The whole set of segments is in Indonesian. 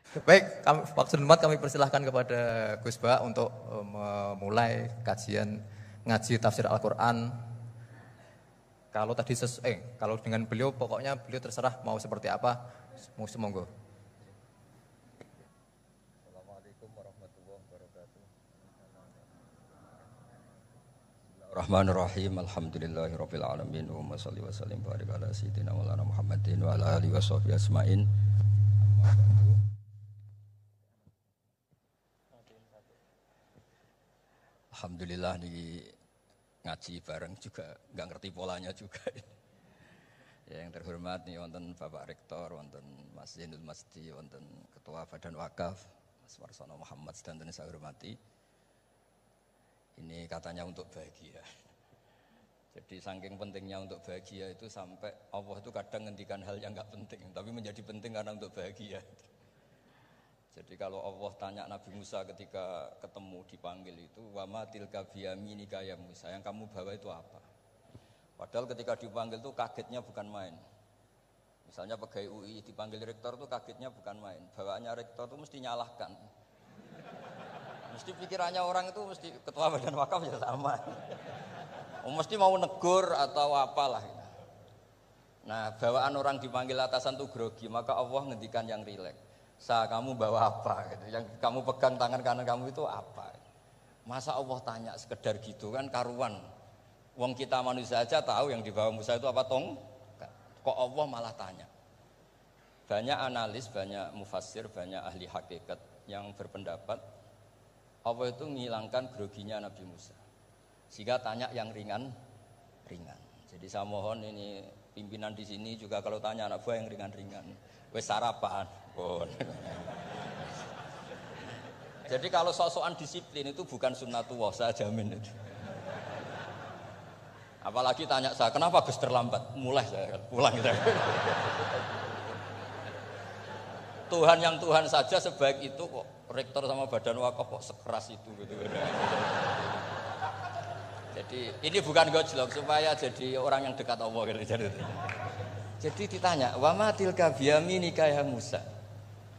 Baik, waktu Jumat kami persilahkan kepada Gus Ba untuk memulai kajian ngaji tafsir Al-Quran. Kalau tadi kalau dengan beliau pokoknya beliau terserah mau seperti apa, monggo. Assalamualaikum warahmatullahi wabarakatuh. Bismillahirrahmanirrahim. Alhamdulillahirabbil alamin. Wa shalli wa sallim barik ala sayyidina Maulana Muhammadin wa ala alihi washabihi asmain. Alhamdulillah di ngaji bareng juga enggak ngerti polanya juga. Ya, yang terhormat nih wonten Bapak Rektor, wonten Mas Zainul Masdi, wonten Ketua Badan Wakaf Mas Warsono Muhammad sedanten saya hormati. Ini katanya untuk bahagia. Jadi saking pentingnya untuk bahagia itu sampai Allah itu kadang ngendikan hal yang enggak penting, tapi menjadi penting karena untuk bahagia. Jadi kalau Allah tanya Nabi Musa ketika ketemu dipanggil itu, wa ma tilka biyaminika ya Musa, yang kamu bawa itu apa? Padahal ketika dipanggil itu kagetnya bukan main. Misalnya pegawai UI dipanggil rektor itu kagetnya bukan main. Bawaannya rektor itu mesti nyalahkan. Mesti pikirannya orang itu mesti ketua badan wakaf ya sama. Mesti mau negur atau apalah. Nah, bawaan orang dipanggil atasan itu grogi, maka Allah ngendikan yang rileks. Kamu bawa apa? Gitu. Yang kamu pegang tangan kanan kamu itu apa? Masa Allah tanya sekedar gitu kan karuan. Wong kita manusia aja tahu yang dibawa Musa itu apa kok Allah malah tanya. Banyak analis, banyak mufassir, banyak ahli hakikat yang berpendapat Allah itu menghilangkan groginya Nabi Musa. Sehingga tanya yang ringan-ringan. Jadi saya mohon ini pimpinan di sini juga kalau tanya anak buah yang ringan-ringan. Wes sarapan. Jadi kalau sok-sokan disiplin itu bukan sunnatullah, saya jamin itu. Apalagi tanya saya, kenapa Gus terlambat? Mulai saya pulang gitu. Tuhan yang Tuhan saja sebaik itu kok rektor sama badan wakaf kok sekeras itu gitu. Jadi ini bukan gojlok supaya jadi orang yang dekat Allah gitu. Jadi ditanya, wa ma tilka biyaminika ya Musa?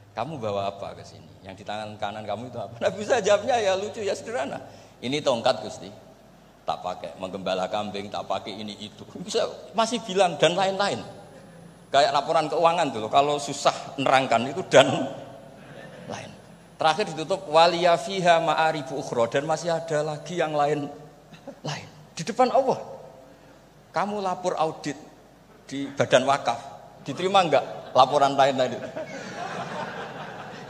Kamu bawa apa ke sini? Yang di tangan kanan kamu itu apa? Nabi Musa jawabnya ya lucu ya sederhana. Ini tongkat Gusti. Tak pakai menggembala kambing, tak pakai ini itu. Bisa masih bilang dan lain-lain. Kayak laporan keuangan tuh, kalau susah nerangkan itu dan lain. Terakhir ditutup waliya fiha ma'aribu ukhra dan masih ada lagi yang lain di depan Allah. Kamu lapor audit di badan wakaf, diterima enggak laporan lain-lain itu?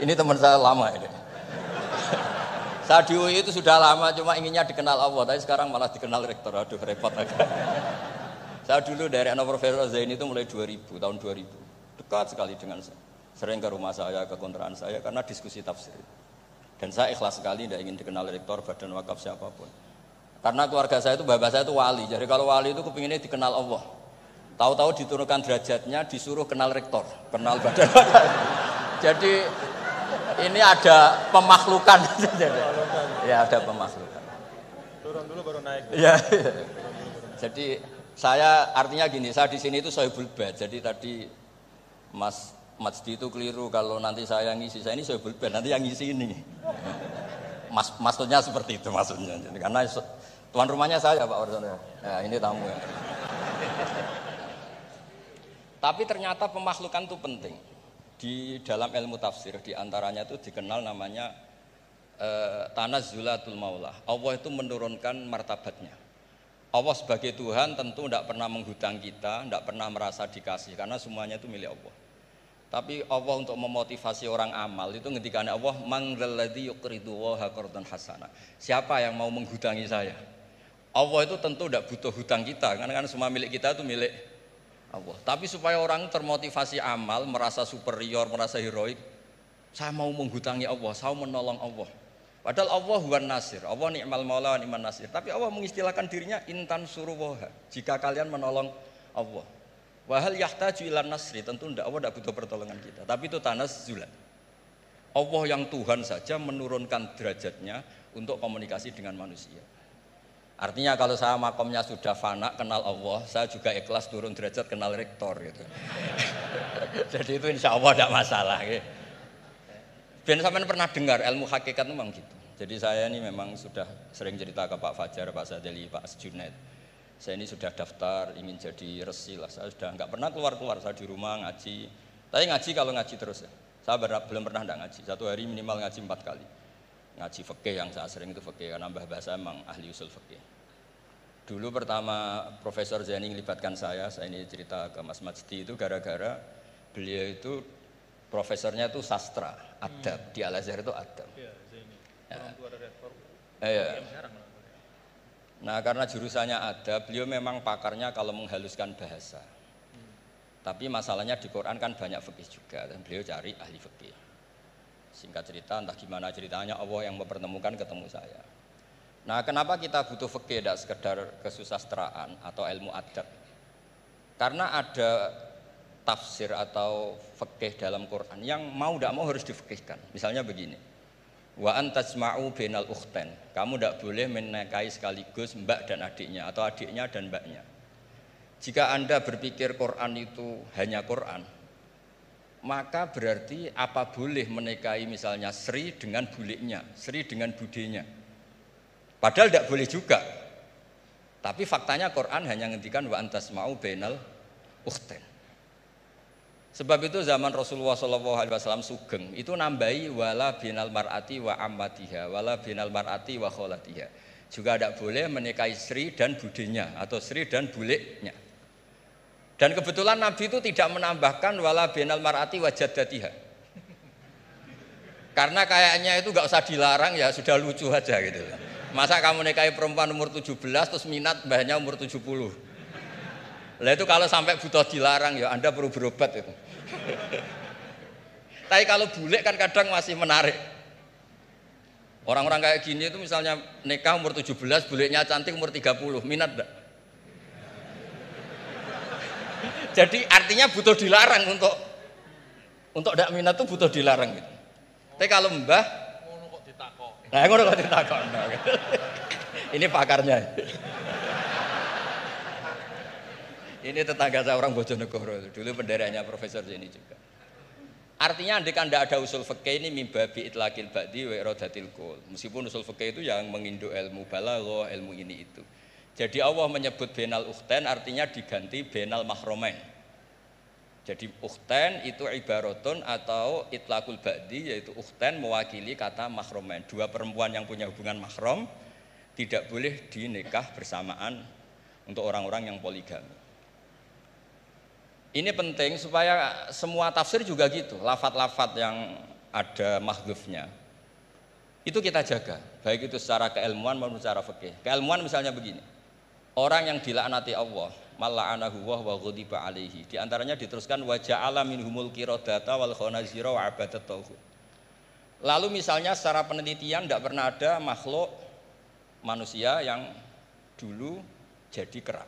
Ini teman saya lama ini. Saya di UI itu sudah lama, cuma inginnya dikenal Allah, tapi sekarang malah dikenal rektor. Aduh, repot agak. Saya dulu dari anak Profesor Zaini itu mulai 2000, tahun 2000. Dekat sekali dengan saya. Sering ke rumah saya, ke kontrakan saya, karena diskusi tafsir. Dan saya ikhlas sekali, tidak ingin dikenal rektor, badan wakaf siapapun. Karena keluarga saya itu, bapak saya itu wali. Jadi kalau wali itu kepinginnya dikenal Allah. Tahu-tahu diturunkan derajatnya, disuruh kenal rektor, kenal badan wakaf. Jadi ini ada pemakhlukan. Ya, ada pemakhlukan. Turun dulu baru naik. Ya. Jadi saya artinya gini, saya di sini itu Sohibul Bait. Jadi tadi Mas Masdi itu keliru kalau nanti saya ngisi. Saya ini Sohibul Bait, nanti yang ngisi ini. Maksudnya seperti itu maksudnya. Jadi, karena tuan rumahnya saya Pak Warsono. Ya, ini tamu ya. Tapi ternyata pemakhlukan itu penting. Di dalam ilmu tafsir diantaranya itu dikenal namanya tanazzulatul maula. Allah itu menurunkan martabatnya. Allah sebagai Tuhan tentu tidak pernah menghutang kita, tidak pernah merasa dikasih karena semuanya itu milik Allah. Tapi Allah untuk memotivasi orang amal itu ngendikan Allah mangzalladzi yuqridu wa qardan hasana. Siapa yang mau menghutangi saya? Allah itu tentu tidak butuh hutang kita karena kan semua milik kita itu milik Allah. Tapi supaya orang termotivasi amal, merasa superior, merasa heroik, saya mau menghutangi Allah, saya mau menolong Allah. Padahal Allah huwan nasir, Allah ni'mal maula wa ni'man nasir. Tapi Allah mengistilahkan dirinya intan suruwaha, jika kalian menolong Allah. Wahal yahtaju ilan nasri, tentu tidak, Allah tidak butuh pertolongan kita. Tapi itu tanazzulan. Allah yang Tuhan saja menurunkan derajatnya untuk komunikasi dengan manusia. Artinya kalau saya makomnya sudah fana kenal Allah, saya juga ikhlas turun derajat kenal rektor gitu. Jadi itu insya Allah tidak masalah. Gitu. Ben sampean pernah dengar ilmu hakikat itu memang gitu. Jadi saya ini memang sudah sering cerita ke Pak Fajar, Pak Sadeli, Pak Junaid. Saya ini sudah daftar ingin jadi resi lah. Saya sudah nggak pernah keluar-keluar. Saya di rumah ngaji. Tapi ngaji kalau ngaji terus ya. Saya belum pernah nggak ngaji. Satu hari minimal ngaji 4 kali. Ngaji fikih yang saya sering itu fikih karena Mbah Bahasa memang ahli usul fikih. Dulu pertama Profesor Zaini melibatkan saya ini cerita ke Mas Majdi itu gara-gara beliau itu profesornya itu sastra, adab, di Al-Azhar itu adab. Nah karena jurusannya adab, beliau memang pakarnya kalau menghaluskan bahasa. Tapi masalahnya di Quran kan banyak fikih juga dan beliau cari ahli fikih. Singkat cerita entah gimana ceritanya Allah yang mempertemukan ketemu saya. Nah kenapa kita butuh fikih tidak sekedar kesusastraan atau ilmu adab? Karena ada tafsir atau fikih dalam Quran yang mau tidak mau harus difikihkan. Misalnya begini, wa antasma'u bainal ukhtain. Kamu tidak boleh menikahi sekaligus mbak dan adiknya atau adiknya dan mbaknya. Jika Anda berpikir Quran itu hanya Quran, maka berarti apa boleh menikahi misalnya Sri dengan buliknya, Sri dengan budenya. Padahal tidak boleh juga. Tapi faktanya Quran hanya ngendikan wa antasma'u bainal ukhtain. Sebab itu zaman Rasulullah SAW sugeng itu nambahi wala binal mar'ati wa ammatiha wala binal mar'ati wa kholatiha. Juga tidak boleh menikahi Sri dan budenya atau Sri dan buliknya. Dan kebetulan Nabi itu tidak menambahkan wala binal mar'ati wa jaddatiha. Karena kayaknya itu nggak usah dilarang ya sudah lucu aja gitu. Masa kamu nikahi perempuan umur 17 terus minat mbahnya umur 70. Lah itu kalau sampai butuh dilarang ya Anda perlu berobat itu. Tapi kalau bule kan kadang masih menarik. Orang-orang kayak gini itu misalnya nikah umur 17, bulenya cantik umur 30, minat enggak? Jadi artinya butuh dilarang untuk enggak minat itu butuh dilarang gitu. Tapi kalau mbah ngono kok ditakok. Nah, ngono kok ditakok. Ini pakarnya. Ini tetangga saya orang Bojonegoro, dulu benderanya Profesor ini juga. Artinya andai kan tidak ada usul fikih ini mimbabi itlaqil ba'di wa iradatil qul. Meskipun usul fikih itu yang menginduk ilmu balaghah, ilmu ini itu. Jadi Allah menyebut bainal ukhtain artinya diganti bainal mahromain. Jadi ukhtain itu ibaratun atau itlaqul ba'di yaitu ukhtain mewakili kata mahromain. Dua perempuan yang punya hubungan mahram tidak boleh dinikah bersamaan untuk orang-orang yang poligami. Ini penting supaya semua tafsir juga gitu, lafat-lafat yang ada mahdzufnya. Itu kita jaga, baik itu secara keilmuan maupun secara fikih. Keilmuan misalnya begini. Orang yang dilaknati Allah, mal'anahu wa ghadiba alaihi. Di antaranya diteruskan wa ja'ala minhumul qiradata wal khanazira wa abadat tauhid. Lalu misalnya secara penelitian tidak pernah ada makhluk manusia yang dulu jadi kera.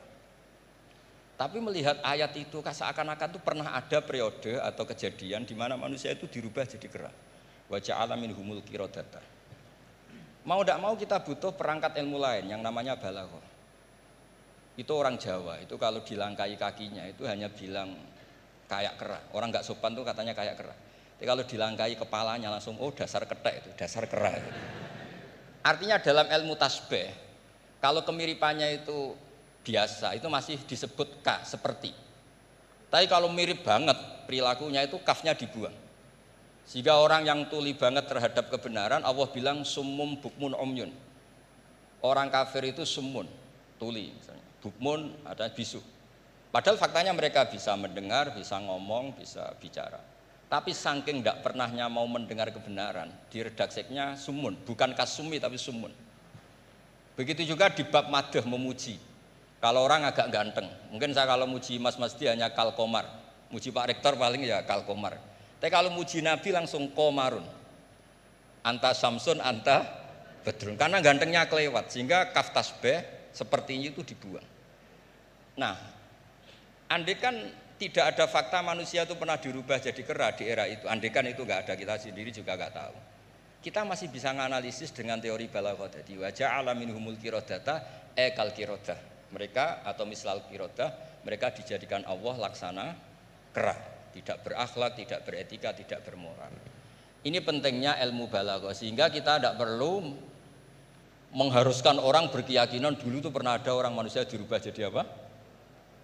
Tapi melihat ayat itu seakan-akan itu pernah ada periode atau kejadian di mana manusia itu dirubah jadi kera. Wa ja'ala minhumul qiradata. Mau tidak mau kita butuh perangkat ilmu lain yang namanya balaghah. Itu orang Jawa, itu kalau dilangkai kakinya itu hanya bilang kayak kera. Orang nggak sopan tuh katanya kayak kera. Tapi kalau dilangkai kepalanya langsung oh dasar ketek itu, dasar kera. Artinya dalam ilmu tasbih, kalau kemiripannya itu biasa itu masih disebut ka seperti. Tapi kalau mirip banget perilakunya itu kafnya dibuang. Sehingga orang yang tuli banget terhadap kebenaran Allah bilang summum bukmun umyun. Orang kafir itu summun, tuli misalnya. Bukmun ada bisu. Padahal faktanya mereka bisa mendengar, bisa ngomong, bisa bicara. Tapi saking tidak pernahnya mau mendengar kebenaran, di redakseknya sumun, bukan kasumi tapi sumun. Begitu juga di bab madah memuji. Kalau orang agak ganteng, mungkin saya kalau muji Mas Masdi hanya kalkomar, muji Pak Rektor paling ya kalkomar. Tapi kalau muji Nabi langsung komarun, anta samsun, anta bedrun, karena gantengnya kelewat, sehingga kaf tasbih seperti itu dibuang. Nah, andai kan tidak ada fakta manusia itu pernah dirubah jadi kera di era itu, andai kan itu nggak ada, kita sendiri juga nggak tahu. Kita masih bisa menganalisis dengan teori balaghah tadi. Wa ja'ala minhumul qiradata ekal qiradah. Mereka atau mislal qirodah, mereka dijadikan Allah laksana kera, tidak berakhlak, tidak beretika, tidak bermoral. Ini pentingnya ilmu balaghah sehingga kita tidak perlu mengharuskan orang berkeyakinan dulu tuh pernah ada orang manusia dirubah jadi apa?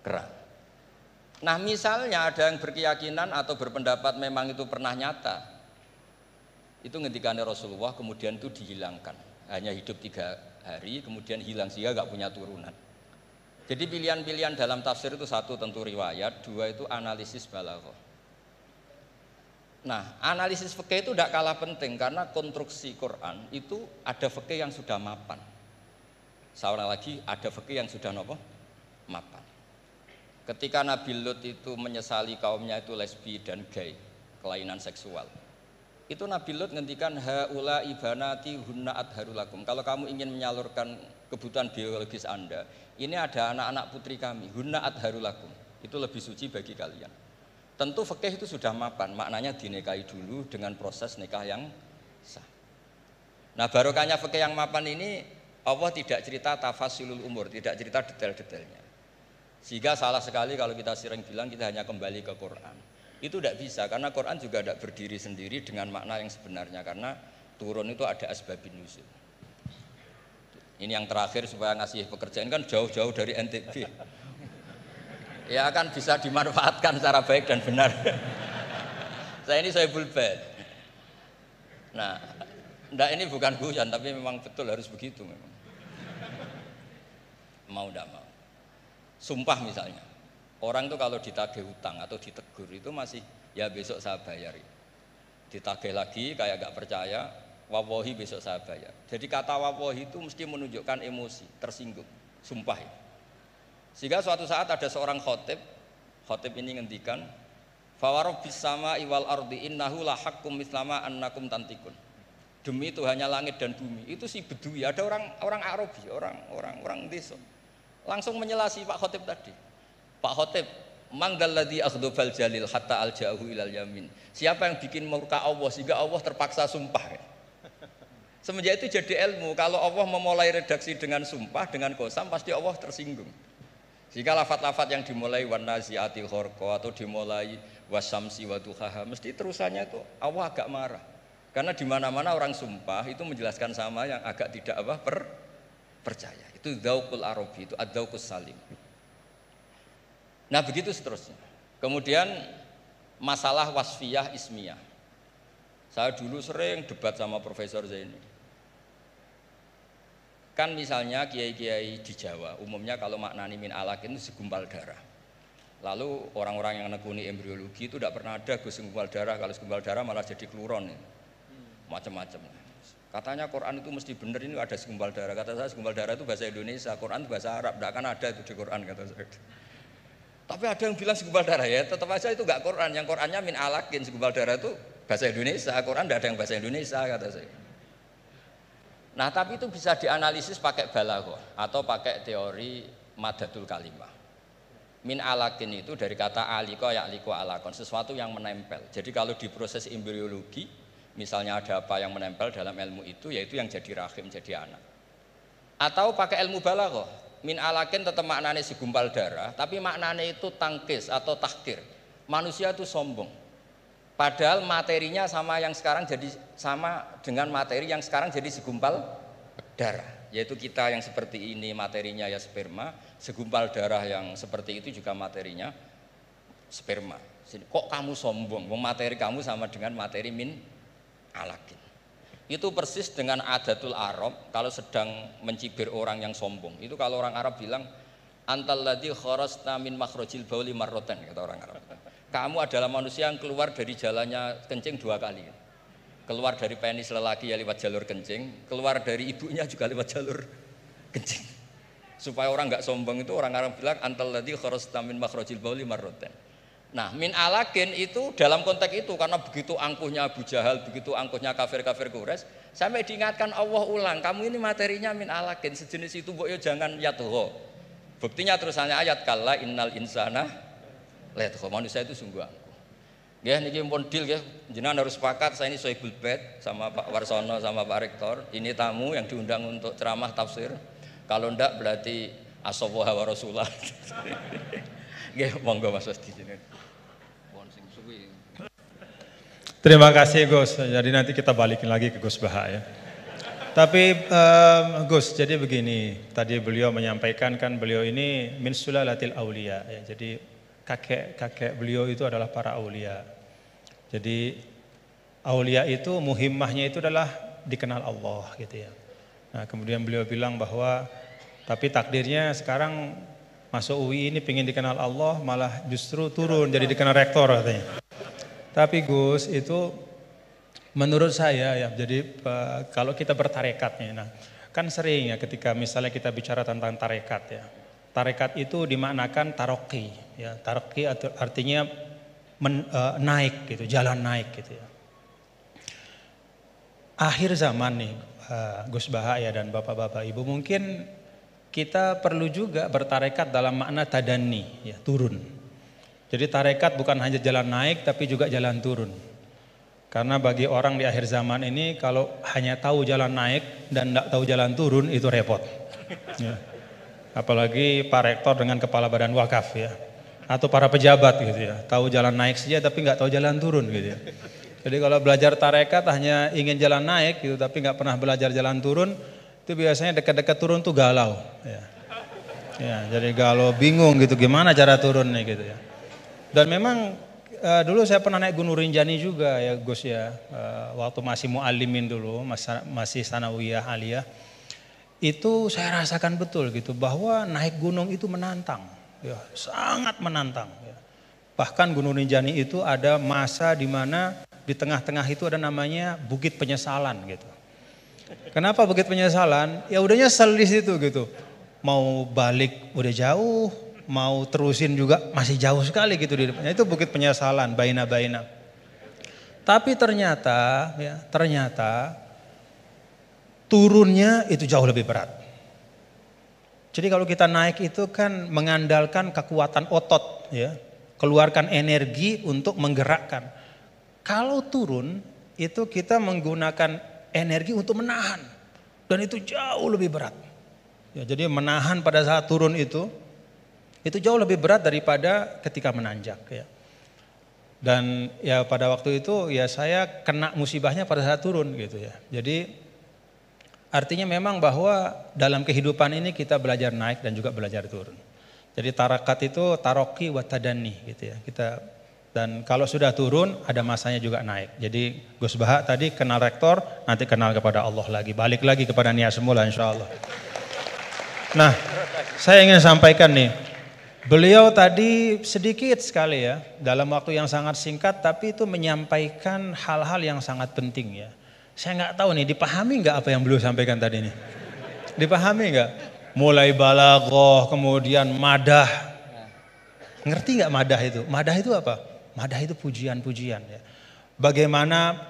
Kerang. Nah misalnya ada yang berkeyakinan atau berpendapat memang itu pernah nyata, itu ngendikannya Rasulullah kemudian itu dihilangkan, hanya hidup 3 hari kemudian hilang sehingga gak punya turunan. Jadi pilihan-pilihan dalam tafsir itu satu tentu riwayat, dua itu analisis balaghah. Nah analisis fikih itu tidak kalah penting karena konstruksi Quran itu ada fikih yang sudah mapan, seorang lagi ada fikih yang sudah mapan. Ketika Nabi Lut itu menyesali kaumnya itu lesbi dan gay, kelainan seksual. Itu Nabi Lut ngendikan haula ibanati hunna adharu lakum. Kalau kamu ingin menyalurkan kebutuhan biologis Anda, ini ada anak-anak putri kami, hunna adharu lakum. Itu lebih suci bagi kalian. Tentu fikih itu sudah mapan, maknanya dinikahi dulu dengan proses nikah yang sah. Nah, barokahnya fikih yang mapan ini Allah tidak cerita tafasilul umur, tidak cerita detail-detailnya. Sehingga salah sekali kalau kita sering bilang kita hanya kembali ke Quran. Itu tidak bisa karena Quran juga tidak berdiri sendiri dengan makna yang sebenarnya karena turun itu ada asbabun nuzul. Ini yang terakhir supaya ngasih pekerjaan kan jauh-jauh dari NTB. Ya kan bisa dimanfaatkan secara baik dan benar. Saya ini Sohibul Bait. Nah, enggak ini bukan guyon tapi memang betul harus begitu memang. Mau tidak mau. Sumpah misalnya, orang itu kalau ditagih hutang atau ditegur itu masih ya besok saya bayar. Ditagih lagi kayak gak percaya, wawahi besok saya bayar. Jadi kata wawahi itu mesti menunjukkan emosi, tersinggung, sumpah. Sehingga suatu saat ada seorang khotib ini ngendikan, fawarobbis sama iwal ardi innahu la haqqum mislama annakum tantikun. Demi Tuhannya langit dan bumi. Itu si Bedui, ada orang Arabi, orang desa. Langsung menyelasi Pak Khotib tadi. Pak Khotib, mangdalladzi akhdhafal jalil hatta alja'ahu ilal yamin. Siapa yang bikin murka Allah sehingga Allah terpaksa sumpah. Semenjak itu jadi ilmu, kalau Allah memulai redaksi dengan sumpah, dengan qasam pasti Allah tersinggung. Jika lafaz-lafaz yang dimulai wan naziati gharqa atau dimulai wasamsi waduhaha, mesti terusannya itu Allah agak marah. Karena di mana-mana orang sumpah itu menjelaskan sama yang agak tidak percaya. Itu dzauqul arabi, itu adzauqus salim. Nah begitu seterusnya. Kemudian masalah wasfiyah ismiyah. Saya dulu sering debat sama Profesor Zaini. Kan misalnya kiai-kiai di Jawa umumnya kalau maknani min alakin itu segumpal darah. Lalu orang-orang yang nekuni embriologi itu tidak pernah ada segumpal darah. Kalau segumpal darah malah jadi kluron, macam-macam. Katanya Quran itu mesti benar ini ada segumpal darah. Kata saya segumpal darah itu bahasa Indonesia, Quran itu bahasa Arab. Tidak akan ada itu di Quran kata saya. Tapi ada yang bilang segumpal darah ya, tetap aja itu enggak Quran. Yang Qurannya min alakin, segumpal darah itu bahasa Indonesia. Quran tidak ada yang bahasa Indonesia kata saya. Nah tapi itu bisa dianalisis pakai balaghah atau pakai teori madatul kalimah. Min alakin itu dari kata aliko ya'liko alakon, sesuatu yang menempel. Jadi kalau di proses embriologi misalnya ada apa yang menempel dalam ilmu itu, yaitu yang jadi rahim, jadi anak. Atau pakai ilmu balaghah, min alakin tetap maknanya segumpal darah, tapi maknanya itu tangkis atau tahkir. Manusia itu sombong. Padahal materinya sama yang sekarang jadi sama dengan materi yang sekarang jadi segumpal darah. Yaitu kita yang seperti ini materinya ya sperma, segumpal darah yang seperti itu juga materinya sperma. Kok kamu sombong? Materi kamu sama dengan materi min alakin. Itu persis dengan adatul Arab kalau sedang mencibir orang yang sombong. Itu kalau orang Arab bilang antal ladzi kharajta min makhrajil bauli marratan, kata orang Arab. Kamu adalah manusia yang keluar dari jalannya kencing 2 kali. Keluar dari penis lelaki ya lewat jalur kencing, keluar dari ibunya juga lewat jalur kencing. Supaya orang enggak sombong itu orang Arab bilang antal ladzi kharajta min makhrajil bauli marratan. Nah, min alakin itu dalam konteks itu karena begitu angkuhnya Abu Jahal, begitu angkuhnya kafir-kafir Quraisy, sampai diingatkan Allah ulang, kamu ini materinya min alakin, sejenis itu mbok yo jangan yatgha. Buktinya terusannya ayat kalla innal insana layatgha, manusia itu sungguh angkuh. Nggih niki pun deal nggih, jenengan harus sepakat saya ini Sohibul Bait sama Pak Warsono sama Pak Rektor, ini tamu yang diundang untuk ceramah tafsir. Kalau ndak berarti asawaha wa rasulah. Nggih monggo Mas di sini. Terima kasih Gus. Jadi nanti kita balikin lagi ke Gus Baha ya. Tapi Gus, jadi begini. Tadi beliau menyampaikan kan beliau ini min sulalatil aulia ya. Jadi kakek beliau itu adalah para aulia. Jadi aulia itu muhimmahnya itu adalah dikenal Allah gitu ya. Nah, kemudian beliau bilang bahwa tapi takdirnya sekarang masuk UI ini pengen dikenal Allah malah justru turun jadi dikenal rektor katanya. Tapi Gus itu menurut saya ya, jadi kalau kita bertarekatnya, nah kan sering ya ketika misalnya kita bicara tentang tarekat ya, tarekat itu dimaknakan taroki ya, taroki artinya naik gitu, jalan naik gitu ya. Akhir zaman nih Gus Baha ya dan bapak-bapak ibu, mungkin kita perlu juga bertarekat dalam makna tadani ya, turun. Jadi tarekat bukan hanya jalan naik tapi juga jalan turun. Karena bagi orang di akhir zaman ini kalau hanya tahu jalan naik dan tidak tahu jalan turun itu repot. Ya. Apalagi Pak Rektor dengan Kepala Badan Wakaf ya. Atau para pejabat gitu ya. Tahu jalan naik saja tapi nggak tahu jalan turun gitu ya. Jadi kalau belajar tarekat hanya ingin jalan naik gitu tapi nggak pernah belajar jalan turun, itu biasanya dekat-dekat turun tuh galau. Ya. Ya, jadi galau bingung gitu gimana cara turunnya gitu ya. Dan memang dulu saya pernah naik Gunung Rinjani juga ya Gus ya, waktu masih mu'allimin dulu, masih sanawiyah aliyah, itu saya rasakan betul gitu bahwa naik gunung itu menantang, ya sangat menantang. Ya. Bahkan Gunung Rinjani itu ada masa di mana di tengah-tengah itu ada namanya Bukit Penyesalan gitu. Kenapa Bukit Penyesalan? Ya udah nyesel di situ gitu, mau balik udah jauh. Mau terusin juga masih jauh sekali gitu di depannya. Itu Bukit Penyesalan, baina-baina. Tapi ternyata turunnya itu jauh lebih berat. Jadi kalau kita naik itu kan mengandalkan kekuatan otot ya, keluarkan energi untuk menggerakkan. Kalau turun itu kita menggunakan energi untuk menahan dan itu jauh lebih berat. Ya, jadi menahan pada saat turun itu jauh lebih berat daripada ketika menanjak ya. Dan ya pada waktu itu ya saya kena musibahnya pada saat turun gitu ya. Jadi artinya memang bahwa dalam kehidupan ini kita belajar naik dan juga belajar turun. Jadi tarakat itu taroki wa tadani gitu ya. Dan kalau sudah turun ada masanya juga naik. Jadi Gus Baha tadi kenal rektor, nanti kenal kepada Allah lagi, balik lagi kepada niat semula insyaallah. Nah, saya ingin sampaikan nih. Beliau tadi sedikit sekali ya, dalam waktu yang sangat singkat tapi itu menyampaikan hal-hal yang sangat penting ya. Saya nggak tahu nih, dipahami nggak apa yang beliau sampaikan tadi nih? Dipahami nggak? Mulai balaghah, kemudian madah. Ngerti nggak madah itu? Madah itu apa? Madah itu pujian-pujian ya. Bagaimana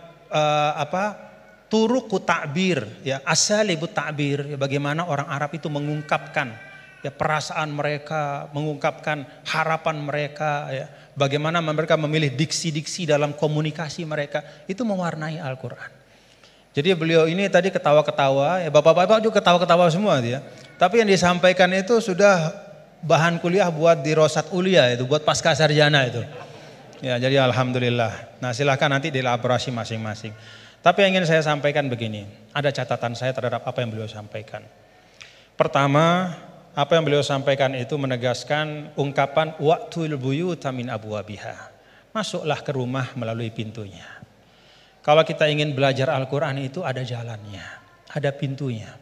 turuqut ta'bir ya, asalibut ta'bir ya, bagaimana orang Arab itu mengungkapkan ya perasaan mereka, mengungkapkan harapan mereka ya, bagaimana mereka memilih diksi-diksi dalam komunikasi mereka, itu mewarnai Al-Quran. Jadi beliau ini tadi ketawa-ketawa, ya bapak-bapak juga ketawa-ketawa semua ya. Tapi yang disampaikan itu sudah bahan kuliah buat di Rosat Ulia itu, buat pasca sarjana itu. Ya, jadi alhamdulillah. Nah, silahkan nanti dielaborasi masing-masing. Tapi yang ingin saya sampaikan begini, ada catatan saya terhadap apa yang beliau sampaikan. Pertama, apa yang beliau sampaikan itu menegaskan ungkapan wa'tul buyuta min abwabiha. Masuklah ke rumah melalui pintunya. Kalau kita ingin belajar Al-Quran itu ada jalannya, ada pintunya.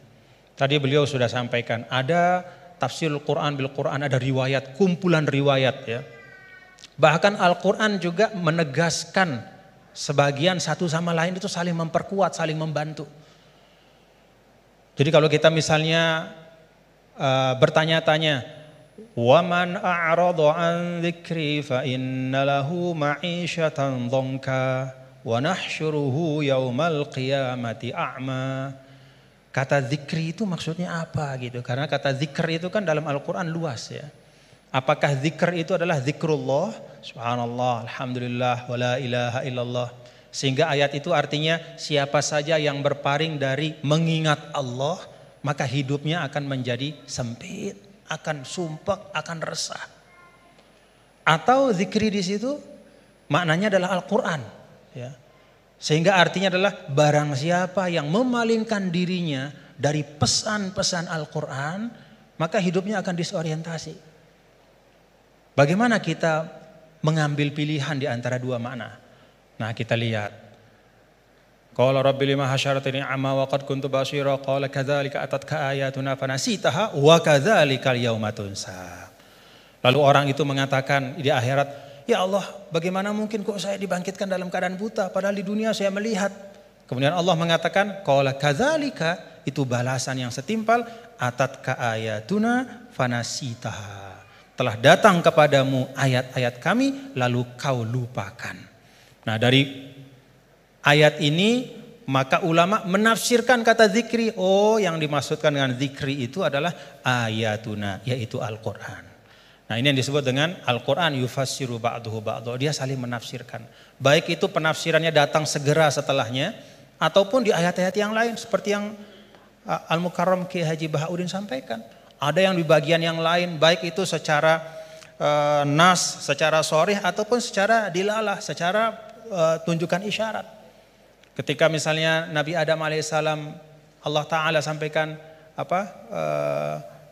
Tadi beliau sudah sampaikan ada tafsir Al-Quran bil Quran, ada riwayat, kumpulan riwayat ya. Bahkan Al-Quran juga menegaskan sebagian satu sama lain itu saling memperkuat, saling membantu. Jadi kalau kita misalnya bertanya-tanya, waman a'rada an dzikri fa inna lahu ma'isyatan dhanka wa nahsyuruhu yaumal qiyamati a'ma. Kata zikri itu maksudnya apa gitu? Karena kata zikr itu kan dalam Al-Quran luas ya. Apakah zikr itu adalah zikrullah, subhanallah, alhamdulillah, wa la ilaha illallah. Sehingga ayat itu artinya siapa saja yang berpaling dari mengingat Allah, maka hidupnya akan menjadi sempit, akan sumpek, akan resah. Atau zikri di situ maknanya adalah Al-Quran. Ya. Sehingga artinya adalah barang siapa yang memalingkan dirinya dari pesan-pesan Al-Quran, maka hidupnya akan disorientasi. Bagaimana kita mengambil pilihan di antara dua makna? Nah, kita lihat. Qala rabbi lima hasyaratini amma wa qad kuntu basira qala kadzalika atatka ayatuna fanasitaha wa kadzalikal yauma tunsa. Lalu orang itu mengatakan di akhirat, ya Allah, bagaimana mungkin kok saya dibangkitkan dalam keadaan buta padahal di dunia saya melihat. Kemudian Allah mengatakan qala kadzalika, itu balasan yang setimpal, atatka ayatuna fanasitaha. Telah datang kepadamu ayat-ayat kami lalu kau lupakan. Nah, dari ayat ini maka ulama menafsirkan kata zikri. Oh, yang dimaksudkan dengan zikri itu adalah ayatuna, yaitu Al-Quran. Nah, ini yang disebut dengan Al-Quran yufassiru ba'duhu ba'duhu. Dia saling menafsirkan. Baik itu penafsirannya datang segera setelahnya ataupun di ayat-ayat yang lain seperti yang Al-Mukarram Kiai Haji Bahauddin sampaikan. Ada yang di bagian yang lain, baik itu secara nas, secara sharih ataupun secara dilalah, secara tunjukkan isyarat. Ketika misalnya Nabi Adam alaihissalam, Allah Ta'ala sampaikan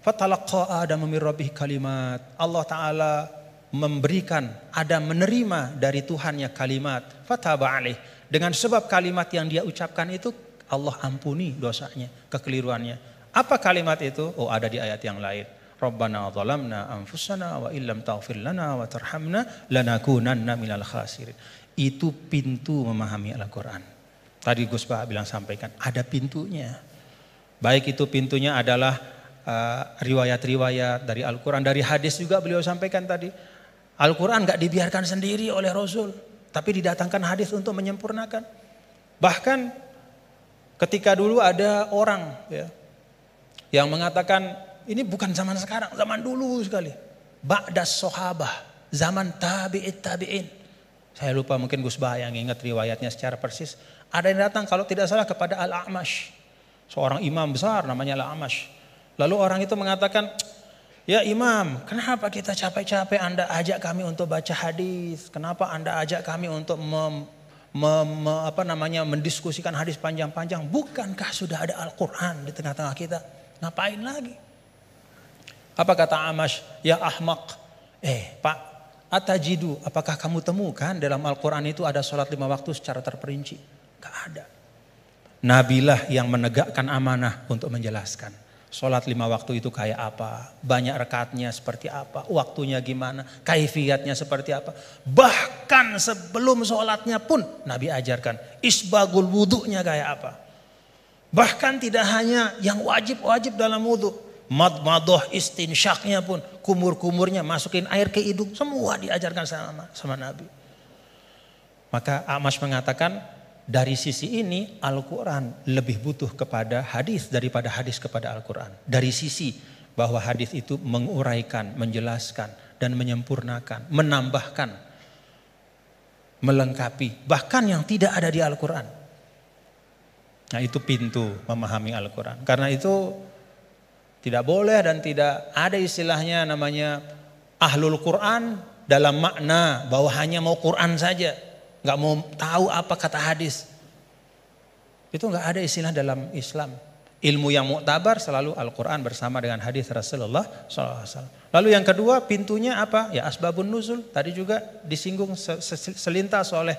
fatalaqa Adam min rabbih kalimat. Allah Ta'ala memberikan, Adam menerima dari Tuhannya kalimat. Fataba alaih. Dengan sebab kalimat yang dia ucapkan itu, Allah ampuni dosanya, kekeliruannya. Apa kalimat itu? Oh, ada di ayat yang lain. Rabbana zalamna anfusana wa illam taghfir lana wa tarhamna lanakunanna minal khasirin. Itu pintu memahami Al-Quran. Tadi Gus Bah bilang sampaikan, ada pintunya. Baik itu pintunya adalah riwayat-riwayat dari Al-Quran, dari hadis juga beliau sampaikan tadi. Al-Quran gak dibiarkan sendiri oleh Rasul, tapi didatangkan hadis untuk menyempurnakan. Bahkan ketika dulu ada orang yang mengatakan ini bukan zaman sekarang, zaman dulu sekali. Ba'das sahabah, zaman tabi'it tabi'in. Saya lupa, mungkin Gus Bah yang ingat riwayatnya secara persis. Ada yang datang kalau tidak salah kepada Al-A'mash, seorang imam besar namanya Al-A'mash. Lalu orang itu mengatakan, ya imam, kenapa kita capek-capek Anda ajak kami untuk baca hadis? Kenapa Anda ajak kami untuk mendiskusikan hadis panjang-panjang? Bukankah sudah ada Al-Quran di tengah-tengah kita? Ngapain lagi? Apa kata Amash? Ya ahmaq. Pak, atajidu, apakah kamu temukan dalam Al-Quran itu ada sholat 5 waktu secara terperinci? Gak ada. Nabilah yang menegakkan amanah untuk menjelaskan. Sholat 5 waktu itu kayak apa? Banyak rakaatnya seperti apa? Waktunya gimana? Kaifiyatnya seperti apa? Bahkan sebelum sholatnya pun Nabi ajarkan. Isbagul wudu'nya kayak apa? Bahkan tidak hanya yang wajib-wajib dalam wudu. Madmadoh istinsyaknya pun, kumur-kumurnya masukin air ke hidung, semua diajarkan sama Nabi. Maka Amash mengatakan, dari sisi ini Al-Quran lebih butuh kepada hadis daripada hadis kepada Al-Quran. Dari sisi bahwa hadis itu menguraikan, menjelaskan dan menyempurnakan, menambahkan, melengkapi, bahkan yang tidak ada di Al-Quran. Nah, itu pintu memahami Al-Quran. Karena itu tidak boleh dan tidak ada istilahnya namanya ahlul Quran dalam makna bahwa hanya mau Quran saja, nggak mau tahu apa kata hadis. Itu nggak ada istilah dalam Islam. Ilmu yang muktabar selalu Al-Quran bersama dengan hadis Rasulullah SAW. Lalu yang kedua pintunya apa? Ya asbabun nuzul. Tadi juga disinggung selintas oleh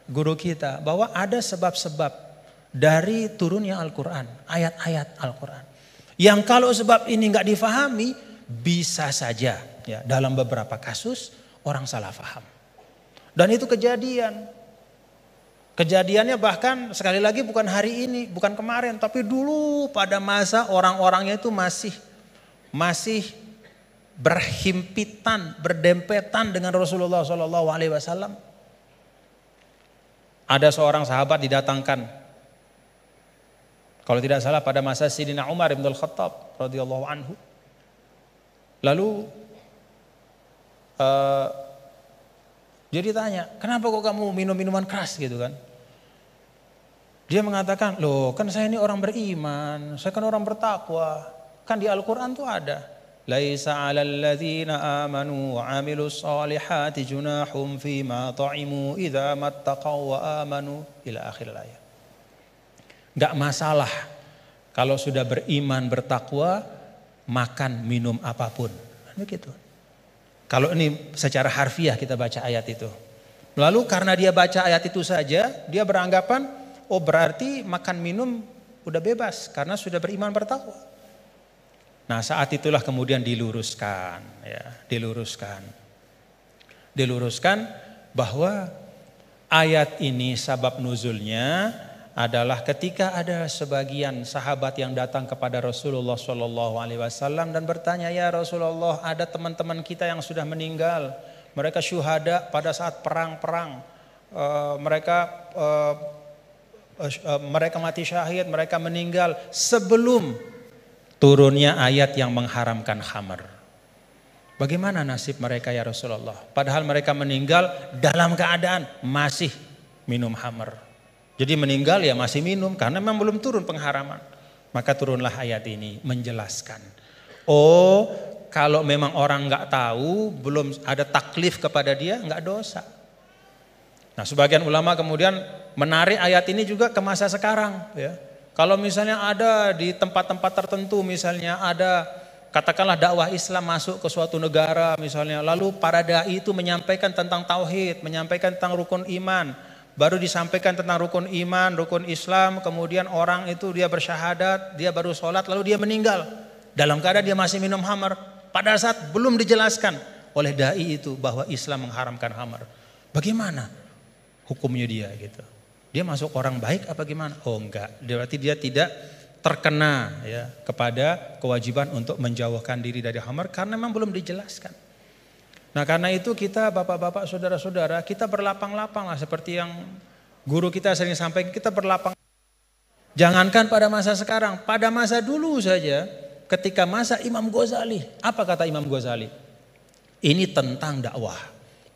guru kita bahwa ada sebab-sebab dari turunnya Al-Quran, ayat-ayat Al-Quran. Yang kalau sebab ini nggak difahami, bisa saja ya dalam beberapa kasus orang salah faham. Dan itu kejadian. Kejadiannya bahkan sekali lagi bukan hari ini, bukan kemarin, tapi dulu pada masa orang-orangnya itu masih berhimpitan, berdempetan dengan Rasulullah SAW. Ada seorang sahabat didatangkan. Kalau tidak salah pada masa Sayyidina Umar bin Al-Khattab radhiyallahu anhu. Lalu dia ditanya, kenapa kok kamu minum minuman keras gitu kan? Dia mengatakan, loh kan saya ini orang beriman, saya kan orang bertakwa. Kan di Al-Quran tuh ada. Laisa 'alal ladzina amanu wa 'amilus solihati junahum fima ta'imu idza mattaqaw wa amanu ila akhir ayat. Enggak masalah kalau sudah beriman bertakwa makan minum apapun. Begitu. Kalau ini secara harfiah kita baca ayat itu. Lalu karena dia baca ayat itu saja, dia beranggapan oh berarti makan minum udah bebas karena sudah beriman bertakwa. Nah saat itulah kemudian diluruskan bahwa ayat ini sabab nuzulnya adalah ketika ada sebagian sahabat yang datang kepada Rasulullah SAW dan bertanya, ya Rasulullah, ada teman-teman kita yang sudah meninggal, mereka syuhada pada saat perang-perang, mereka mati syahid, mereka meninggal sebelum turunnya ayat yang mengharamkan khamar. Bagaimana nasib mereka ya Rasulullah? Padahal mereka meninggal dalam keadaan masih minum khamar. Jadi meninggal ya masih minum karena memang belum turun pengharaman. Maka turunlah ayat ini menjelaskan. Oh, kalau memang orang nggak tahu, belum ada taklif kepada dia, nggak dosa. Nah, sebagian ulama kemudian menarik ayat ini juga ke masa sekarang. Ya. Kalau misalnya ada di tempat-tempat tertentu, misalnya ada katakanlah dakwah Islam masuk ke suatu negara misalnya, lalu para dai itu menyampaikan tentang tauhid, menyampaikan tentang rukun iman, baru disampaikan tentang rukun iman, rukun Islam, kemudian orang itu dia bersyahadat, dia baru sholat, lalu dia meninggal dalam keadaan dia masih minum khamar. Pada saat belum dijelaskan oleh dai itu bahwa Islam mengharamkan khamar, bagaimana hukumnya dia gitu? Dia masuk orang baik apa gimana? Oh enggak, berarti dia tidak terkena ya kepada kewajiban untuk menjauhkan diri dari khamar karena memang belum dijelaskan. Nah karena itu kita bapak-bapak saudara-saudara kita berlapang-lapang lah seperti yang guru kita sering sampaikan, kita berlapang. Jangankan pada masa sekarang, pada masa dulu saja ketika masa Imam Ghazali. Apa kata Imam Ghazali? Ini tentang dakwah.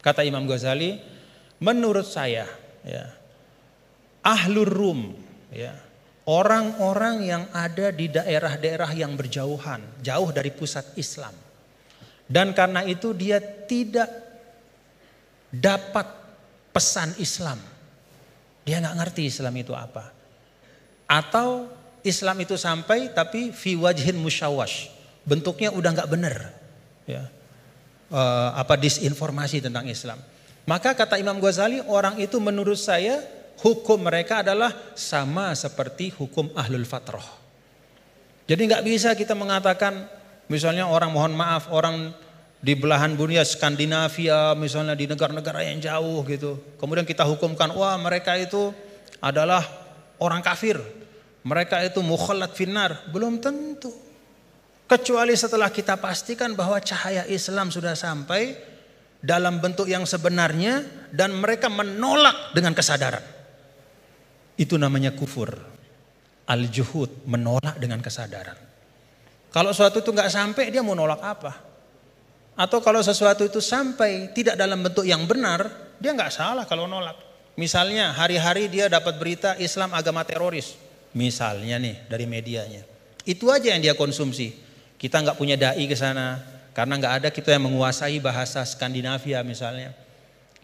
Kata Imam Ghazali, menurut saya ya, Ahlur Rum ya, orang-orang yang ada di daerah-daerah yang berjauhan, jauh dari pusat Islam. Dan karena itu dia tidak dapat pesan Islam. Dia nggak ngerti Islam itu apa. Atau Islam itu sampai tapi fi wajhin musyawash. Bentuknya udah nggak benar. Ya. Disinformasi tentang Islam. Maka kata Imam Ghazali, orang itu menurut saya hukum mereka adalah sama seperti hukum ahlul fatrah. Jadi nggak bisa kita mengatakan misalnya orang, mohon maaf, orang di belahan dunia Skandinavia misalnya di negara-negara yang jauh gitu, kemudian kita hukumkan wah mereka itu adalah orang kafir, mereka itu mukhallat finnar. Belum tentu, kecuali setelah kita pastikan bahwa cahaya Islam sudah sampai dalam bentuk yang sebenarnya dan mereka menolak dengan kesadaran. Itu namanya kufur. Al-juhud, menolak dengan kesadaran. Kalau sesuatu itu nggak sampai, dia mau nolak apa? Atau kalau sesuatu itu sampai tidak dalam bentuk yang benar, dia nggak salah kalau nolak. Misalnya hari-hari dia dapat berita Islam agama teroris, misalnya nih dari medianya. Itu aja yang dia konsumsi. Kita nggak punya dai ke sana karena nggak ada kita yang menguasai bahasa Skandinavia misalnya.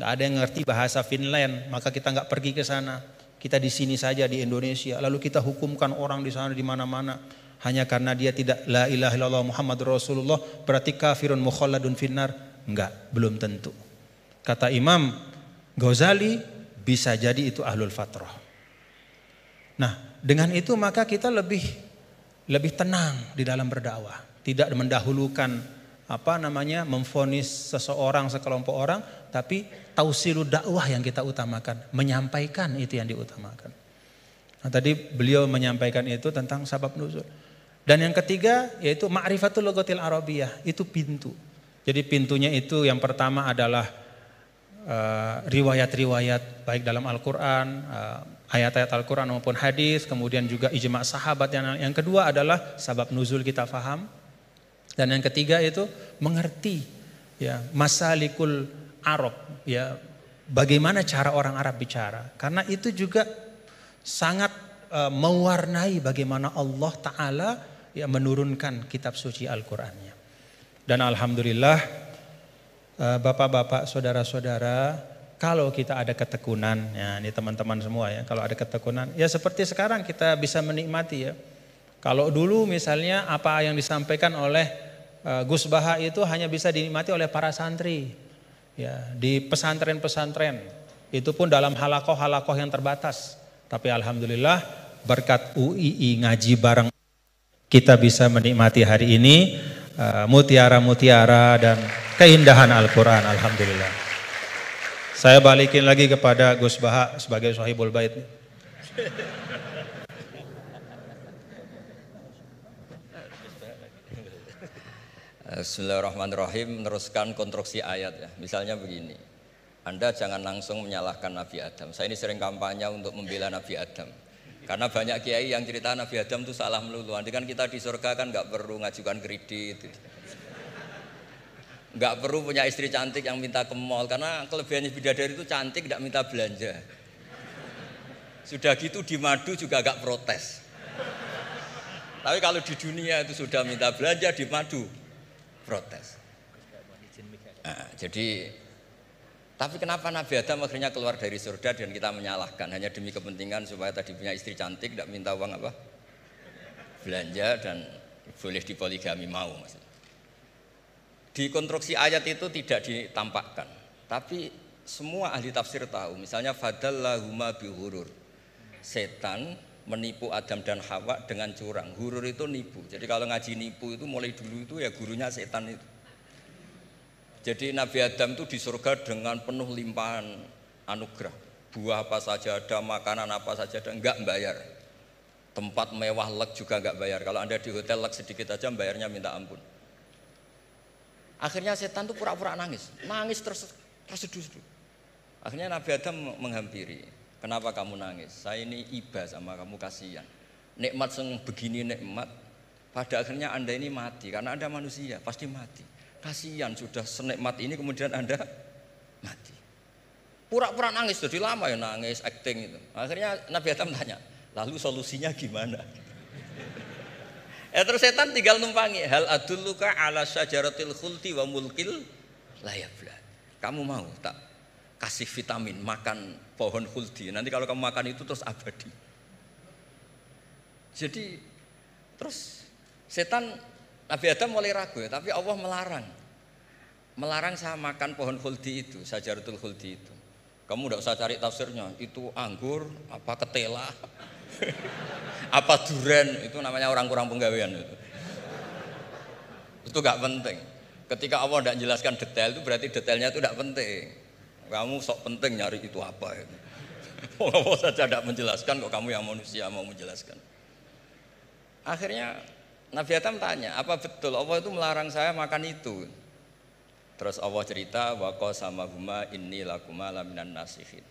Nggak ada yang ngerti bahasa Finland, maka kita nggak pergi ke sana. Kita di sini saja di Indonesia, lalu kita hukumkan orang di sana di mana-mana hanya karena dia tidak la ilaha illallah Muhammadur Rasulullah berarti kafirun mukhalladun finnar. Enggak, belum tentu. Kata Imam Ghazali bisa jadi itu ahlul fatrah. Nah, dengan itu maka kita lebih tenang di dalam berdakwah, tidak mendahulukan memvonis seseorang, sekelompok orang, tapi tausilud dakwah yang kita utamakan, menyampaikan itu yang diutamakan. Nah, tadi beliau menyampaikan itu tentang sabab nuzul. Dan yang ketiga yaitu ma'rifatul lughatil arabiyah, itu pintu. Jadi pintunya itu yang pertama adalah riwayat-riwayat baik dalam Al-Qur'an, ayat-ayat Al-Qur'an maupun hadis, kemudian juga ijma' sahabat. Yang kedua adalah sabab nuzul kita faham. Dan yang ketiga itu mengerti ya masalikul Arab, ya bagaimana cara orang Arab bicara. Karena itu juga sangat mewarnai bagaimana Allah Ta'ala ya menurunkan kitab suci Al-Qur'annya. Dan alhamdulillah bapak-bapak, saudara-saudara, kalau kita ada ketekunan, ya ini teman-teman semua ya, kalau ada ketekunan, ya seperti sekarang kita bisa menikmati ya. Kalau dulu misalnya apa yang disampaikan oleh Gus Baha itu hanya bisa dinikmati oleh para santri, ya di pesantren-pesantren, itu pun dalam halakoh-halakoh yang terbatas. Tapi alhamdulillah berkat UII ngaji bareng kita bisa menikmati hari ini mutiara-mutiara dan keindahan Al-Quran, alhamdulillah. Saya balikin lagi kepada Gus Baha sebagai Sohibul Bait. Bismillahirrahmanirrahim, meneruskan konstruksi ayat ya. Misalnya begini, Anda jangan langsung menyalahkan Nabi Adam. Saya ini sering kampanye untuk membela Nabi Adam. Karena banyak kiai yang cerita Nabi Adam itu salah melulu. Nanti kan kita di surga kan nggak perlu ngajukan kredit, nggak perlu punya istri cantik yang minta ke mall. Karena kelebihannya bidadari itu cantik, nggak minta belanja. Sudah gitu di madu juga nggak protes. Tapi kalau di dunia itu sudah minta belanja, di madu protes. Nah, jadi tapi kenapa Nabi Adam akhirnya keluar dari surga dan kita menyalahkan hanya demi kepentingan supaya tadi punya istri cantik, tidak minta uang apa belanja dan boleh dipoligami mau maksudnya. Di konstruksi ayat itu tidak ditampakkan, tapi semua ahli tafsir tahu. Misalnya fadallahuma bihurur, setan menipu Adam dan Hawa dengan curang. Hurur itu nipu. Jadi kalau ngaji nipu itu mulai dulu itu ya gurunya setan itu. Jadi Nabi Adam itu di surga dengan penuh limpahan anugerah. Buah apa saja ada, makanan apa saja ada, enggak bayar. Tempat mewah leg juga enggak bayar. Kalau Anda di hotel leg sedikit aja bayarnya minta ampun. Akhirnya setan itu pura-pura nangis terseduh-seduh. Akhirnya Nabi Adam menghampiri. Kenapa kamu nangis? Saya ini iba sama kamu, kasihan. Nikmat begini nikmat, pada akhirnya Anda ini mati. Karena Anda manusia, pasti mati. Kasihan sudah senikmat ini kemudian Anda mati. Pura-pura nangis, jadi lama ya nangis, acting itu. Akhirnya Nabi Adam tanya, lalu solusinya gimana? Terus setan tinggal numpangi. Hal adulluka ala syajaratil khuldi wa mulkil la yafla. Kamu mau tak kasih vitamin, makan pohon khuldi. Nanti kalau kamu makan itu terus abadi. Jadi terus setan, Nabi Adam mulai ragu ya, tapi Allah melarang saya makan pohon khuldi itu, syajaratul khuldi itu. Kamu tidak usah cari tafsirnya, itu anggur, apa ketela, apa duren, itu namanya orang kurang penggawean itu. Itu gak penting. Ketika Allah tidak menjelaskan detail itu berarti detailnya itu tidak penting. Kamu sok penting nyari itu apa itu. Allah saja tidak menjelaskan, kok kamu yang manusia mau menjelaskan. Akhirnya Nabi Adam tanya, apa betul Allah itu melarang saya makan itu? Terus Allah cerita, wa qasamahuma inni lakuma laminan nasihin.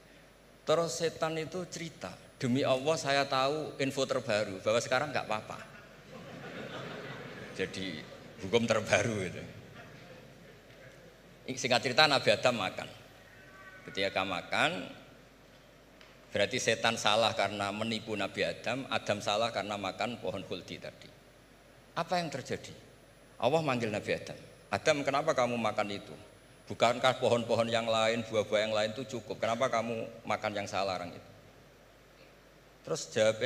Terus setan itu cerita, demi Allah saya tahu info terbaru bahwa sekarang nggak apa-apa. Jadi hukum terbaru itu. Singkat cerita Nabi Adam makan. Ketika makan, berarti setan salah karena menipu Nabi Adam, Adam salah karena makan pohon khuldi tadi. Apa yang terjadi? Allah manggil Nabi Adam. Adam, kenapa kamu makan itu? Bukankah pohon-pohon yang lain, buah-buah yang lain itu cukup? Kenapa kamu makan yang saya larang itu? Terus jawab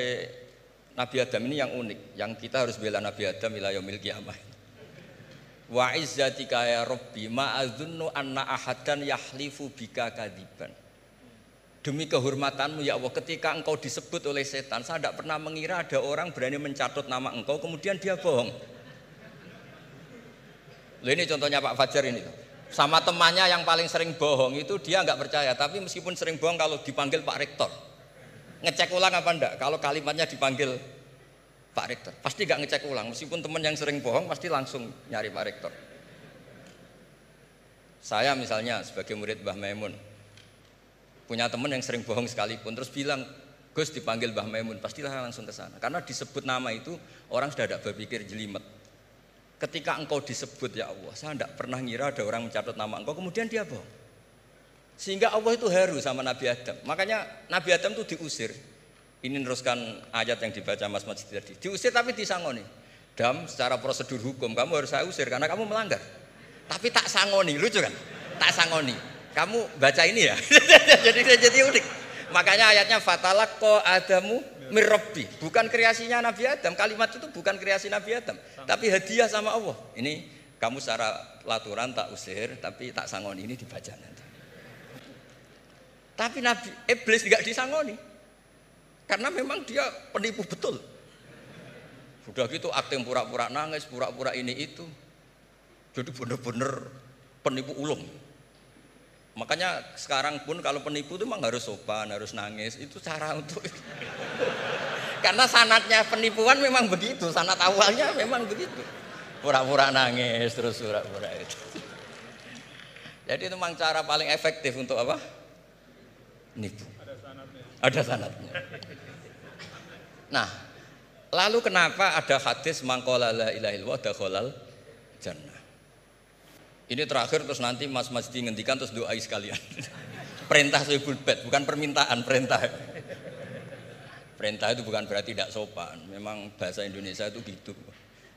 Nabi Adam ini yang unik, yang kita harus bela Nabi Adam ila yaumil qiyamah. Wa izzatika ya Rabbi ma adzunnu anna ahadan yahlifu bika kadiban. Demi kehormatanmu ya Allah, ketika engkau disebut oleh setan, saya tidak pernah mengira ada orang berani mencatut nama engkau kemudian dia bohong. Loh, ini contohnya Pak Fajar ini. Sama temannya yang paling sering bohong itu dia nggak percaya, tapi meskipun sering bohong kalau dipanggil Pak Rektor, ngecek ulang apa enggak? Kalau kalimatnya dipanggil Pak Rektor, pasti nggak ngecek ulang. Meskipun teman yang sering bohong pasti langsung nyari Pak Rektor. Saya misalnya sebagai murid Mbah Maimun, punya teman yang sering bohong sekalipun, terus bilang, Gus dipanggil Mbah Maimun, pastilah langsung ke sana. Karena disebut nama itu, orang sudah tidak berpikir jelimet. Ketika engkau disebut ya Allah, saya tidak pernah ngira ada orang mencatat nama engkau, kemudian dia bohong. Sehingga Allah itu haru sama Nabi Adam. Makanya Nabi Adam itu diusir. Ini meneruskan ayat yang dibaca Mas Majid tadi. Diusir tapi disangoni. Dam, secara prosedur hukum kamu harus saya usir karena kamu melanggar. Tapi tak sangoni, lucu kan? Tak sangoni. Kamu baca ini ya. jadi unik. Makanya ayatnya fatalaqqa Adamu mir Rabbi. Bukan kreasinya Nabi Adam. Kalimat itu bukan kreasi Nabi Adam, tapi hadiah sama Allah. Ini kamu secara laturan tak usir, tapi tak sangoni, ini dibaca nanti. Tapi Nabi Iblis enggak disangoni. Karena memang dia penipu betul. Sudah gitu akting pura-pura nangis, pura-pura ini itu. Jadi benar-benar penipu ulung. Makanya sekarang pun kalau penipu itu memang harus sopan, harus nangis. Itu cara untuk karena sanatnya penipuan memang begitu, sanat awalnya memang begitu. Pura-pura nangis, terus pura-pura itu. Jadi itu memang cara paling efektif untuk apa? Nipu. Ada sanatnya. Nah, lalu kenapa ada hadis mangqala la ilaha illallah dakhalal jannah? Ini terakhir terus nanti Mas Masdi ngendikan terus doai sekalian. Perintah Sohibul Bait, bukan permintaan, perintah. Perintah itu bukan berarti tidak sopan. Memang bahasa Indonesia itu gitu.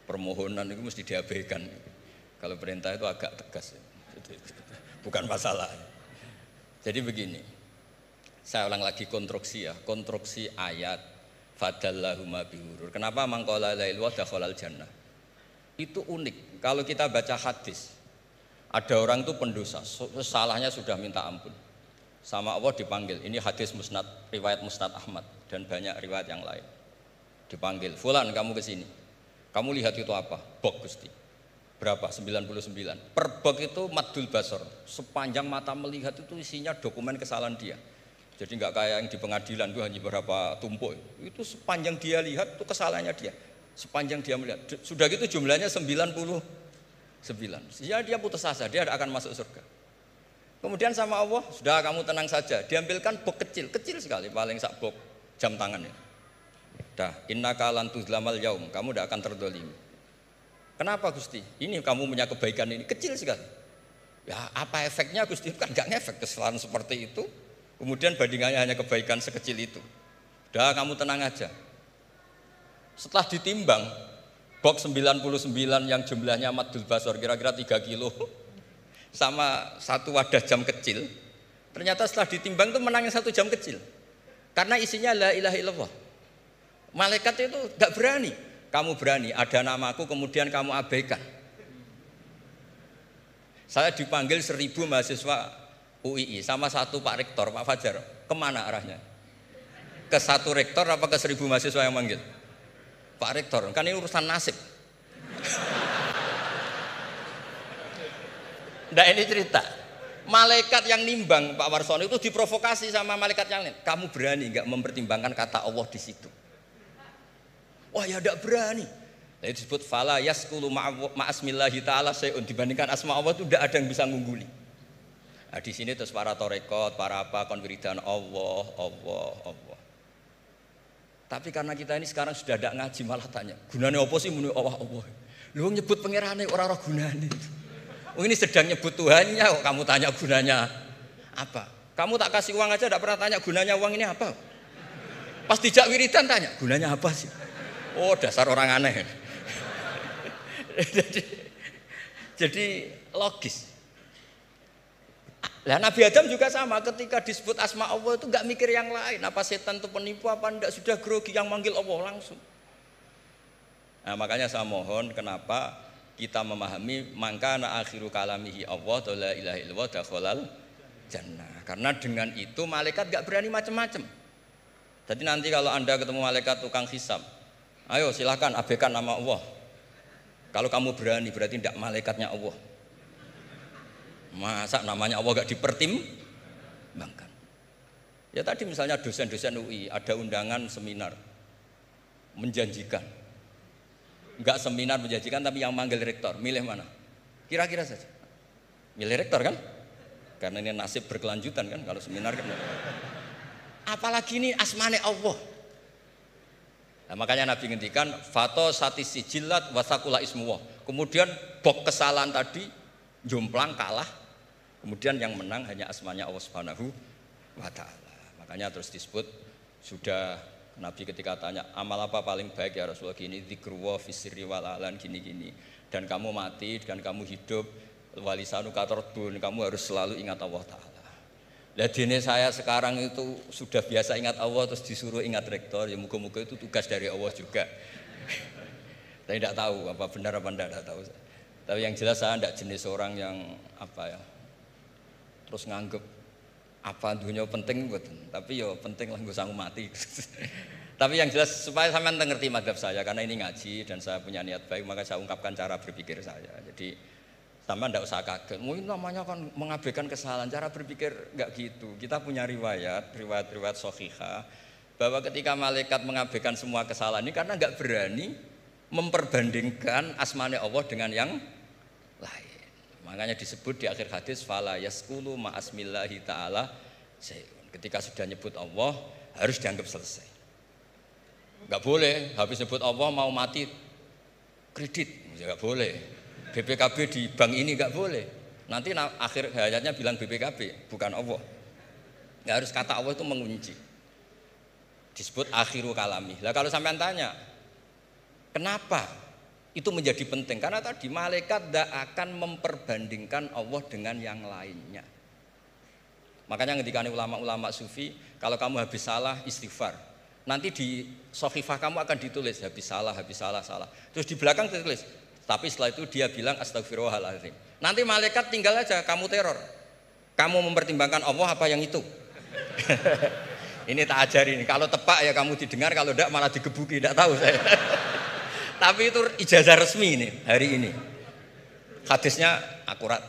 Permohonan itu mesti diabaikan. Kalau perintah itu agak tegas. Bukan masalah. Jadi begini. Saya ulang lagi konstruksi ya, konstruksi ayat fadallahuma bihurur. Kenapa mangqala la ilaha illallah dakhalal jannah? Itu unik. Kalau kita baca hadis, ada orang itu pendosa, salahnya sudah minta ampun. Sama Allah dipanggil. Ini hadis musnad, riwayat Musnad Ahmad dan banyak riwayat yang lain. Dipanggil, "Fulan, kamu ke sini. Kamu lihat itu apa?" "Bok, Gusti." "Berapa?" 99. Per bok itu maddul basor. Sepanjang mata melihat itu isinya dokumen kesalahan dia. Jadi enggak kayak yang di pengadilan itu hanya beberapa tumpuk. Itu sepanjang dia lihat itu kesalahannya dia. Sepanjang dia melihat. Sudah gitu jumlahnya 99. Ya dia putus asa, dia akan masuk surga. Kemudian sama Allah, sudah kamu tenang saja. Diambilkan bok kecil, kecil sekali, paling sak bok jam tangan ya. Dah, innaka lan tuzlamal yaum, kamu tidak akan terdolimi. Kenapa Gusti? Ini kamu punya kebaikan ini kecil sekali. Ya apa efeknya Gusti? Kan enggak ngefek kesalahan seperti itu. Kemudian bandingannya hanya kebaikan sekecil itu. Dah kamu tenang aja. Setelah ditimbang, box 99 yang jumlahnya maddul basor kira-kira 3 kilo sama satu wadah jam kecil, ternyata setelah ditimbang itu menangin 1 jam kecil. Karena isinya la ilaha illallah. Malaikat itu enggak berani. Kamu berani, ada namaku kemudian kamu abaikan. Saya dipanggil 1000 mahasiswa UII sama satu Pak Rektor, Pak Fajar. Kemana arahnya? Ke satu rektor apa ke 1000 mahasiswa yang manggil? Pak Rektor, kan ini urusan nasib. Nah ini cerita. Malaikat yang nimbang Pak Warsono itu diprovokasi sama malaikat yang lain. Kamu berani nggak mempertimbangkan kata Allah di situ? Wah ya tidak berani. Nah, itu disebut fala yaskulu ma'asmillahi ta'ala sayun. Dibandingkan asma Allah itu tidak ada yang bisa ngungguli. Nah, di sini terus para torekot, para apa konwiridan Allah. Tapi karena kita ini sekarang sudah tidak ngaji malah tanya, gunanya apa sih muni Allah? Lu nyebut pangerane ora gunane. Oh ini sedang nyebut Tuhannya kok kamu tanya gunanya apa? Kamu tak kasih uang aja tidak pernah tanya gunanya uang ini apa? Pas dijak wiridan tanya, gunanya apa sih? Oh dasar orang aneh. jadi logis. Nah, Nabi Adam juga sama, ketika disebut asma Allah itu enggak mikir yang lain, apa setan itu penipu apa enggak, sudah grogi yang manggil Allah langsung. Nah, makanya saya mohon kenapa kita memahami mangkana akhiru kalamihi Allah la ilaha illallah dakhalal jannah. Karena dengan itu malaikat enggak berani macam-macam. Jadi nanti kalau Anda ketemu malaikat tukang hisab, ayo silakan abaikan nama Allah. Kalau kamu berani berarti tidak malaikatnya Allah. Masa namanya Allah gak dipertimbangkan? Ya tadi misalnya dosen-dosen UI ada undangan seminar menjanjikan. Enggak seminar menjanjikan tapi yang manggil rektor, milih mana? Kira-kira saja. Milih rektor kan? Karena ini nasib berkelanjutan kan kalau seminar kan. Apalagi ini asmane Allah. Nah, makanya Nabi ngendikan fato satis sijilat wasakula ismuwah. Kemudian bok kesalahan tadi jomplang kalah. Kemudian yang menang hanya asmanya Allah Subhanahu wa taala. Makanya terus disebut sudah Nabi ketika tanya, amal apa paling baik ya Rasulullah, gini, dzikrullah fisirri wal alan, gini-gini. Dan kamu mati, dan kamu hidup, walisanu katordun, kamu harus selalu ingat Allah Ta'ala. Lah dene saya sekarang itu sudah biasa ingat Allah, terus disuruh ingat rektor, ya muga-muga itu tugas dari Allah juga. Saya tidak tahu apa benar apa tidak tahu. Tapi yang jelas saya tidak jenis orang yang apa ya, terus nganggep apa dunia penting betul, tapi yo penting lah gue sanggup mati. Tapi yang jelas supaya sampean ngerti madhab saya, karena ini ngaji dan saya punya niat baik, maka saya ungkapkan cara berpikir saya. Jadi sampean tidak usah kaget, mungkin namanya kan mengabaikan kesalahan, cara berpikir nggak gitu. Kita punya riwayat sahihah bahwa ketika malaikat mengabaikan semua kesalahan ini karena nggak berani memperbandingkan asmane Allah dengan yang lain. Makanya disebut di akhir hadis fala yaskulu ma'asmillahi ta'ala sayun. Ketika sudah nyebut Allah harus dianggap selesai. Enggak boleh habis nyebut Allah mau mati kredit, enggak boleh. BPKB di bank ini enggak boleh. Nanti akhir hayatnya bilang BPKB bukan Allah. Enggak harus kata Allah itu mengunci. Disebut akhiru kalami. Lah kalau sampean tanya, kenapa itu menjadi penting? Karena tadi malaikat tidak akan memperbandingkan Allah dengan yang lainnya. Makanya ketika ulama-ulama sufi, kalau kamu habis salah istighfar, nanti di sohifah kamu akan ditulis habis salah. Terus di belakang ditulis, tapi setelah itu dia bilang astagfirullahaladzim. Nanti malaikat tinggal aja kamu teror. Kamu mempertimbangkan Allah apa yang itu? Ini tak ajarin. Kalau tepak ya kamu didengar, kalau tidak malah digebuki. Tidak tahu saya. Tapi itu ijazah resmi ini hari ini. Hadisnya akurat.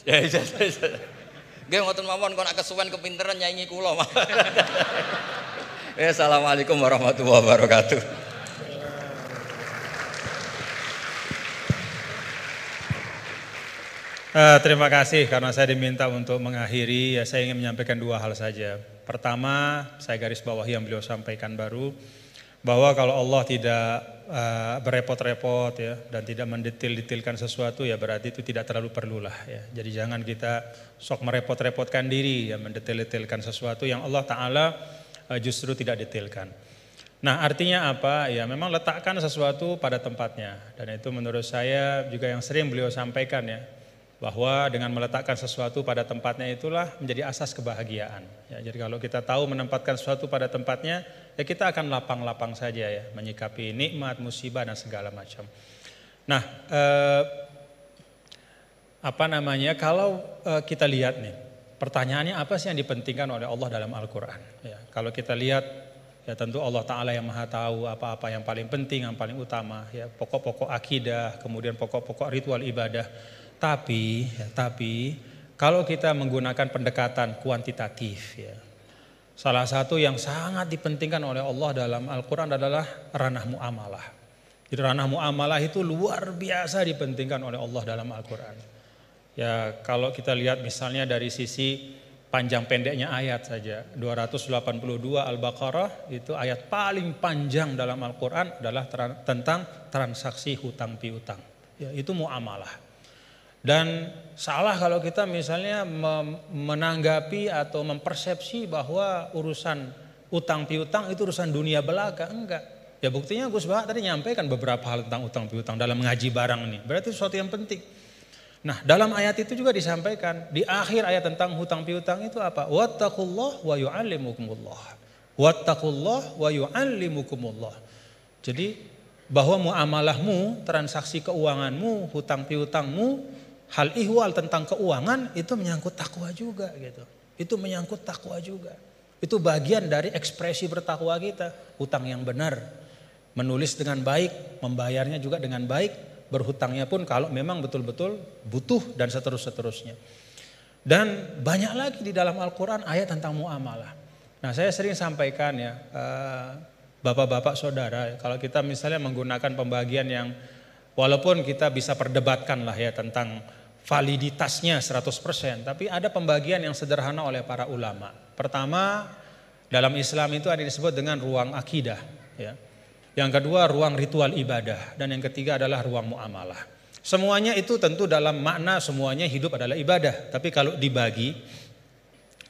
Ijazah. Nggih ngoten mawon kok nek kesuwen kepinteran nyanyi kula. Assalamualaikum warahmatullahi wabarakatuh. Terima kasih karena saya diminta untuk mengakhiri, ya saya ingin menyampaikan dua hal saja. Pertama, saya garis bawahi yang beliau sampaikan baru, bahwa kalau Allah tidak berepot-repot ya dan tidak mendetil-detilkan sesuatu, ya berarti itu tidak terlalu perlulah ya. Jadi jangan kita sok merepot-repotkan diri ya mendetil-detilkan sesuatu yang Allah Ta'ala justru tidak detilkan. Nah artinya apa? Ya memang letakkan sesuatu pada tempatnya, dan itu menurut saya juga yang sering beliau sampaikan ya, bahwa dengan meletakkan sesuatu pada tempatnya itulah menjadi asas kebahagiaan. Ya, jadi kalau kita tahu menempatkan sesuatu pada tempatnya, ya kita akan lapang-lapang saja ya, menyikapi nikmat, musibah dan segala macam. Nah, kalau kita lihat nih, pertanyaannya apa sih yang dipentingkan oleh Allah dalam Al-Quran? Ya, kalau kita lihat, ya tentu Allah Ta'ala yang maha tahu apa-apa yang paling penting, yang paling utama, ya pokok-pokok akidah, kemudian pokok-pokok ritual ibadah. Tapi kalau kita menggunakan pendekatan kuantitatif ya, salah satu yang sangat dipentingkan oleh Allah dalam Al-Quran adalah ranah muamalah. Jadi ranah muamalah itu luar biasa dipentingkan oleh Allah dalam Al-Quran. Ya kalau kita lihat misalnya dari sisi panjang pendeknya ayat saja, 282 Al-Baqarah itu ayat paling panjang dalam Al-Quran adalah tentang transaksi hutang piutang. Ya, itu muamalah. Dan salah kalau kita misalnya menanggapi atau mempersepsi bahwa urusan utang piutang itu urusan dunia belaka. Enggak. Ya buktinya Gus Bah tadi nyampaikan beberapa hal tentang utang piutang dalam ngaji barang ini. Berarti sesuatu yang penting. Nah dalam ayat itu juga disampaikan, di akhir ayat tentang hutang piutang itu apa? Wattaqullah wa yu'allimukumullah. Wattaqullah wa yu'allimukumullah. Jadi bahwa muamalahmu, transaksi keuanganmu, hutang piutangmu, hal ihwal tentang keuangan itu menyangkut takwa juga gitu. Itu menyangkut takwa juga. Itu bagian dari ekspresi bertakwa kita. Hutang yang benar, menulis dengan baik, membayarnya juga dengan baik, berhutangnya pun kalau memang betul-betul butuh dan seterusnya. Dan banyak lagi di dalam Al-Quran ayat tentang muamalah. Nah saya sering sampaikan ya, bapak-bapak saudara, kalau kita misalnya menggunakan pembagian yang walaupun kita bisa perdebatkan lah ya tentang validitasnya 100%, tapi ada pembagian yang sederhana oleh para ulama. Pertama, dalam Islam itu ada disebut dengan ruang akidah ya. Yang kedua ruang ritual ibadah, dan yang ketiga adalah ruang muamalah. Semuanya itu tentu dalam makna semuanya hidup adalah ibadah, tapi kalau dibagi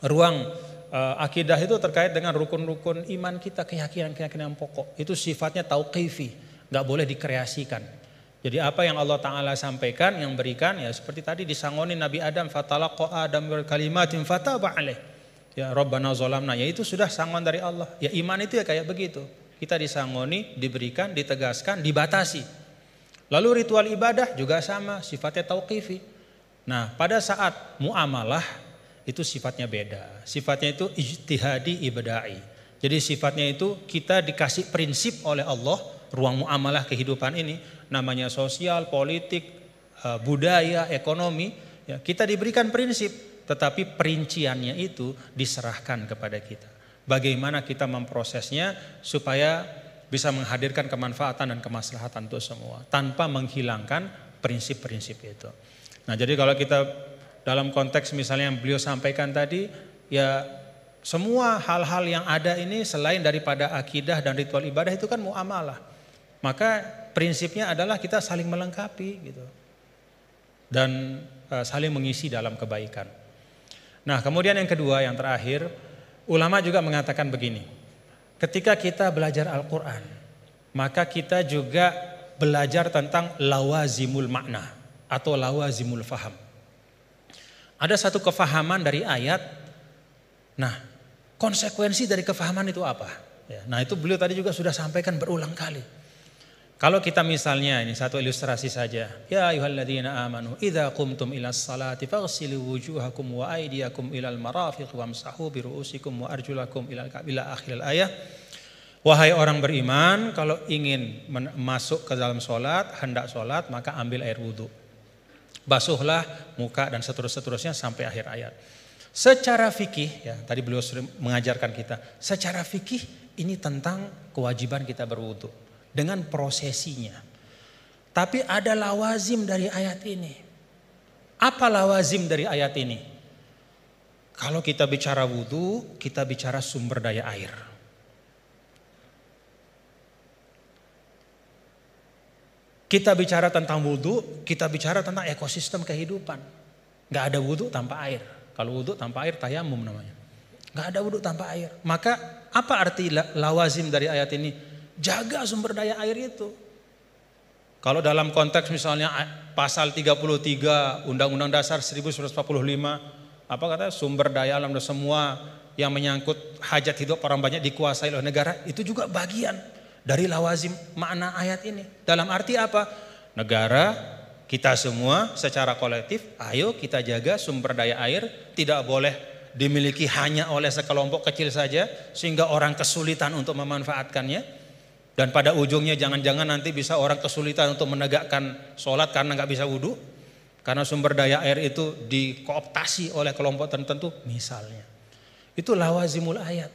ruang Akidah itu terkait dengan rukun-rukun iman kita, keyakinan-keyakinan pokok. Itu sifatnya tauqifi, nggak boleh dikreasikan. Jadi apa yang Allah Ta'ala sampaikan, yang berikan, ya seperti tadi disangoni Nabi Adam, fatalaqa Adam bil kalimatin fataba alaih. Ya Rabbana zolamna, ya itu sudah sangon dari Allah. Ya iman itu ya kayak begitu. Kita disangoni, diberikan, ditegaskan, dibatasi. Lalu ritual ibadah juga sama, sifatnya tauqifi. Nah pada saat muamalah, itu sifatnya beda. Sifatnya itu ijtihadi ibada'i. Jadi sifatnya itu kita dikasih prinsip oleh Allah, ruang muamalah kehidupan ini, namanya sosial, politik, budaya, ekonomi, ya, kita diberikan prinsip, tetapi perinciannya itu diserahkan kepada kita. Bagaimana kita memprosesnya supaya bisa menghadirkan kemanfaatan dan kemaslahatan untuk semua, tanpa menghilangkan prinsip-prinsip itu. Nah jadi kalau kita dalam konteks misalnya yang beliau sampaikan tadi, ya semua hal-hal yang ada ini selain daripada akidah dan ritual ibadah itu kan muamalah. Maka prinsipnya adalah kita saling melengkapi gitu. Dan saling mengisi dalam kebaikan. Nah kemudian yang kedua, yang terakhir, ulama juga mengatakan begini. Ketika kita belajar Al-Quran, maka kita juga belajar tentang lawazimul makna atau lawazimul faham. Ada satu kefahaman dari ayat. Nah, konsekuensi dari kefahaman itu apa? Ya, nah, itu beliau tadi juga sudah sampaikan berulang kali. Kalau kita misalnya, ini satu ilustrasi saja. Ya ayyuhalladzina amanu idza qumtum ilas salati faghsilu wujuhakum wa aydiyakum ilal marafiq wamsahu bi ru'usikum wa arjulakum ila akhiril ayah. Wahai orang beriman, kalau ingin masuk ke dalam salat, hendak salat, maka ambil air wudu. Basuhlah muka dan seterusnya sampai akhir ayat. Secara fikih, ya tadi beliau sering mengajarkan kita, secara fikih ini tentang kewajiban kita berwudu dengan prosesinya. Tapi ada lawazim dari ayat ini. Apa lawazim dari ayat ini? Kalau kita bicara wudu, kita bicara sumber daya air. Kita bicara tentang wudu, kita bicara tentang ekosistem kehidupan. Gak ada wudu tanpa air. Kalau wudu tanpa air tayamum namanya. Gak ada wudu tanpa air. Maka apa arti lawazim dari ayat ini? Jaga sumber daya air itu. Kalau dalam konteks misalnya pasal 33 Undang-Undang Dasar 1945, apa kata sumber daya alam dan semua yang menyangkut hajat hidup orang banyak dikuasai oleh negara, itu juga bagian dari lawazim makna ayat ini. Dalam arti apa? Negara, kita semua secara kolektif, ayo kita jaga sumber daya air. Tidak boleh dimiliki hanya oleh sekelompok kecil saja, sehingga orang kesulitan untuk memanfaatkannya. Dan pada ujungnya jangan-jangan nanti bisa orang kesulitan untuk menegakkan sholat karena gak bisa wudhu. Karena sumber daya air itu dikooptasi oleh kelompok tertentu misalnya. Itu lawazimul ayat.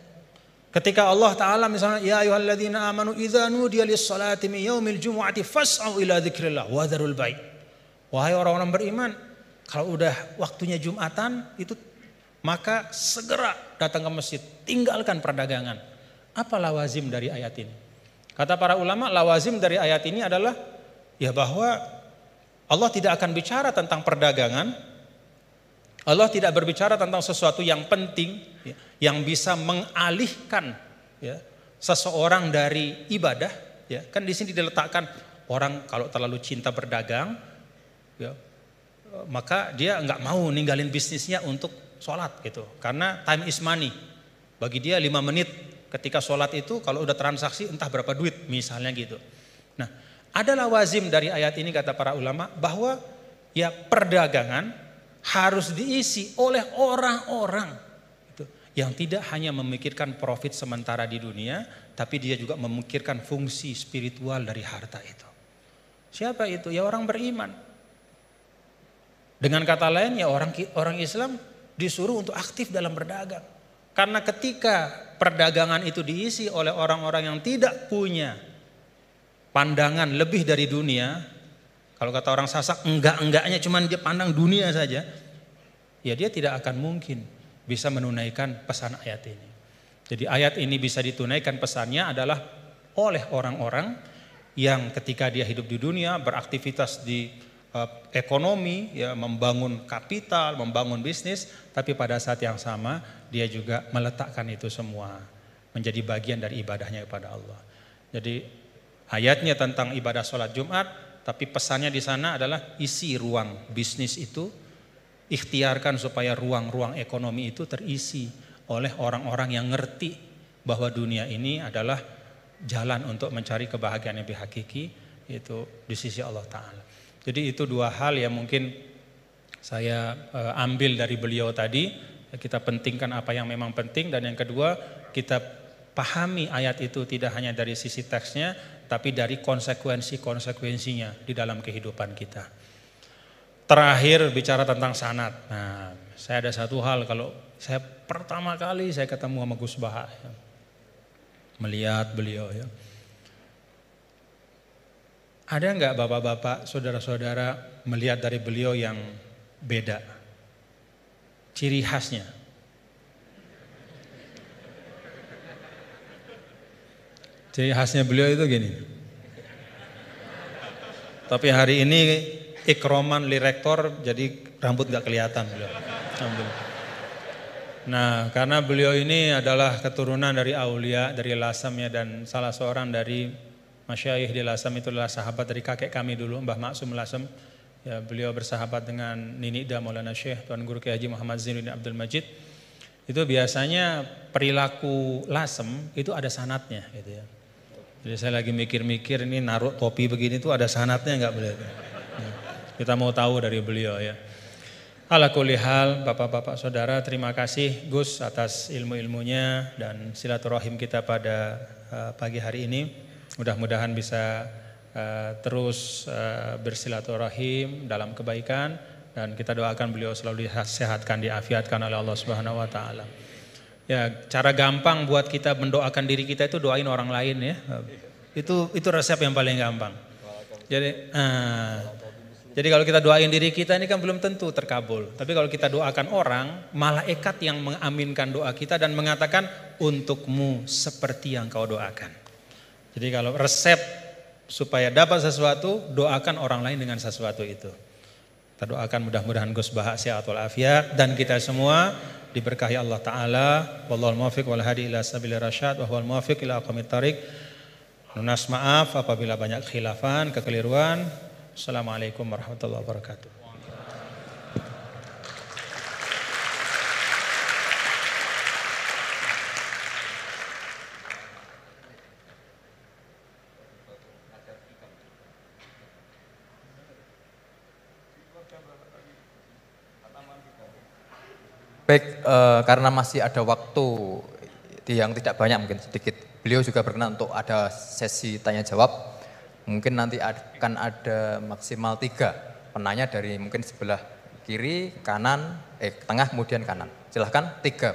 Ketika Allah Ta'ala misalnya, ya ayyuhalladzina amanu idza nudiya lis-salati min yaumil jumu'ati fas'au ila dzikrillah wa dzarul bai'. Wahai orang-orang beriman, kalau udah waktunya Jumatan itu maka segera datang ke masjid, tinggalkan perdagangan. Apa lawazim dari ayat ini? Kata para ulama, lawazim dari ayat ini adalah ya bahwa Allah tidak akan bicara tentang perdagangan. Allah tidak berbicara tentang sesuatu yang penting, ya, yang bisa mengalihkan ya, seseorang dari ibadah. Ya, kan di sini diletakkan orang kalau terlalu cinta berdagang, ya, maka dia nggak mau ninggalin bisnisnya untuk sholat gitu. Karena time is money. Bagi dia 5 menit ketika sholat itu kalau udah transaksi entah berapa duit misalnya gitu. Nah, ada lawazim dari ayat ini kata para ulama bahwa ya perdagangan harus diisi oleh orang-orang itu yang tidak hanya memikirkan profit sementara di dunia, tapi dia juga memikirkan fungsi spiritual dari harta itu. Siapa itu? Ya orang beriman. Dengan kata lain ya orang Islam disuruh untuk aktif dalam berdagang. Karena ketika perdagangan itu diisi oleh orang-orang yang tidak punya pandangan lebih dari dunia, kalau kata orang Sasak, enggak-enggaknya cuman dia pandang dunia saja, ya dia tidak akan mungkin bisa menunaikan pesan ayat ini. Jadi ayat ini bisa ditunaikan pesannya adalah oleh orang-orang yang ketika dia hidup di dunia, beraktivitas di ekonomi, ya membangun kapital, membangun bisnis, tapi pada saat yang sama dia juga meletakkan itu semua menjadi bagian dari ibadahnya kepada Allah. Jadi ayatnya tentang ibadah sholat Jumat, tapi pesannya di sana adalah isi ruang bisnis itu, ikhtiarkan supaya ruang-ruang ekonomi itu terisi oleh orang-orang yang ngerti bahwa dunia ini adalah jalan untuk mencari kebahagiaan yang lebih hakiki, yaitu di sisi Allah Ta'ala. Jadi itu dua hal yang mungkin saya ambil dari beliau tadi. Kita pentingkan apa yang memang penting, dan yang kedua kita pahami ayat itu tidak hanya dari sisi teksnya, tapi dari konsekuensi-konsekuensinya di dalam kehidupan kita. Terakhir bicara tentang sanad. Nah, saya ada satu hal, kalau saya pertama kali saya ketemu sama Gus Baha, ya, melihat beliau, ya, ada nggak bapak-bapak, saudara-saudara melihat dari beliau yang beda, ciri khasnya? Ciri khasnya beliau itu gini. Tapi hari ini ikroman li rektor, jadi rambut gak kelihatan beliau. Nah, karena beliau ini adalah keturunan dari aulia, dari Lasem ya, dan salah seorang dari masyayikh di Lasem itu adalah sahabat dari kakek kami dulu, Mbah Maksum Lasem. Ya, beliau bersahabat dengan Nini Da Maulana Syekh Tuan Guru Kiai Haji Muhammad Zainuddin Abdul Majid. Itu biasanya perilaku Lasem itu ada sanatnya gitu ya. Jadi saya lagi mikir-mikir ini naruh topi begini tuh ada sanatnya nggak boleh? Kita mau tahu dari beliau ya. Ala kulli hal, bapak-bapak saudara, terima kasih Gus atas ilmu-ilmunya dan silaturahim kita pada pagi hari ini. Mudah-mudahan bisa terus bersilaturahim dalam kebaikan, dan kita doakan beliau selalu disehatkan, diafiatkan oleh Allah Subhanahu wa taala. Ya, cara gampang buat kita mendoakan diri kita itu doain orang lain ya. Itu resep yang paling gampang. Jadi kalau kita doain diri kita ini kan belum tentu terkabul. Tapi kalau kita doakan orang, malaikat yang mengaminkan doa kita dan mengatakan untukmu seperti yang kau doakan. Jadi kalau resep supaya dapat sesuatu, doakan orang lain dengan sesuatu itu. Kita doakan mudah-mudahan Gus Baha sehat walafiat dan kita semua diberkahi Allah Ta'ala. Wallahul muwaffiq wal hadi ila sabilir rasyad wa huwal muwaffiq ila aqwamit thariq. Lunas maaf apabila banyak khilafan, kekeliruan. Assalamualaikum warahmatullahi wabarakatuh. Baik, karena masih ada waktu yang tidak banyak, mungkin sedikit. Beliau juga berkenan untuk ada sesi tanya jawab. Mungkin nanti akan ada maksimal 3 penanya dari mungkin sebelah kiri, kanan, tengah kemudian kanan. Silahkan 3.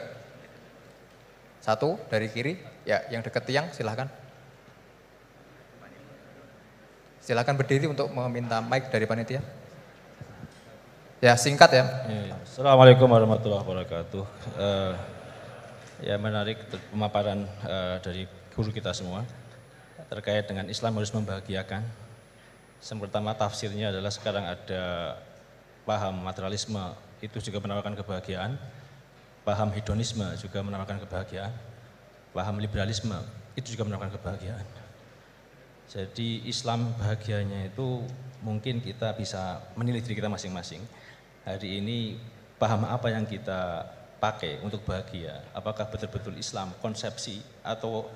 1 dari kiri, ya yang dekat tiang silahkan. Silahkan berdiri untuk meminta mic dari panitia. Ya singkat ya. Assalamualaikum warahmatullahi wabarakatuh. Ya menarik pemaparan dari guru kita semua terkait dengan Islam harus membahagiakan. Yang pertama tafsirnya adalah sekarang ada paham materialisme itu juga menawarkan kebahagiaan, paham hedonisme juga menawarkan kebahagiaan, paham liberalisme itu juga menawarkan kebahagiaan. Jadi Islam bahagianya itu mungkin kita bisa menilai diri kita masing-masing. Hari ini paham apa yang kita pakai untuk bahagia? Apakah betul-betul Islam konsepsi atau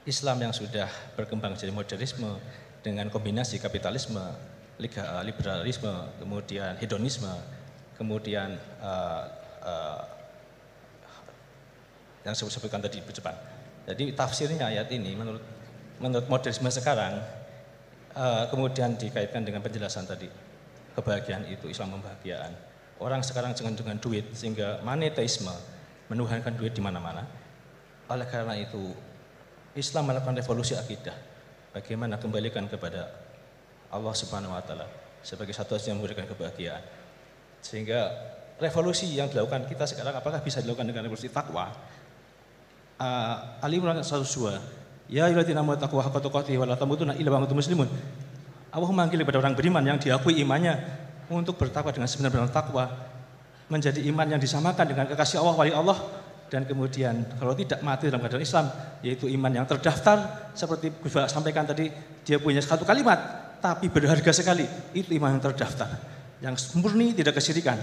Islam yang sudah berkembang jadi modernisme dengan kombinasi kapitalisme, liberalisme, kemudian hedonisme, kemudian yang saya sebutkan tadi bercepat. Jadi tafsirnya ayat ini menurut modernisme sekarang kemudian dikaitkan dengan penjelasan tadi, kebahagiaan itu Islam membahagiaan. Orang sekarang dengan duit sehingga monetisme menuhankan duit di mana-mana. Oleh karena itu Islam melakukan revolusi akidah. Bagaimana kembalikan kepada Allah Subhanahu wa taala sebagai satu yang memberikan kebahagiaan. Sehingga revolusi yang dilakukan kita sekarang apakah bisa dilakukan dengan revolusi takwa? Ali Imran 102. Ya ayyuhalladzina amanu taqullaha haqqa tuqatih wa la tamutunna illa wa antum muslimun. Allah memanggil kepada orang beriman yang diakui imannya untuk bertakwa dengan sebenar-benar takwa, menjadi iman yang disamakan dengan kekasih Allah, wali Allah, dan kemudian kalau tidak mati dalam keadaan Islam, yaitu iman yang terdaftar, seperti Gus Baha sampaikan tadi, dia punya satu kalimat, tapi berharga sekali, itu iman yang terdaftar, yang murni tidak kesyirikan.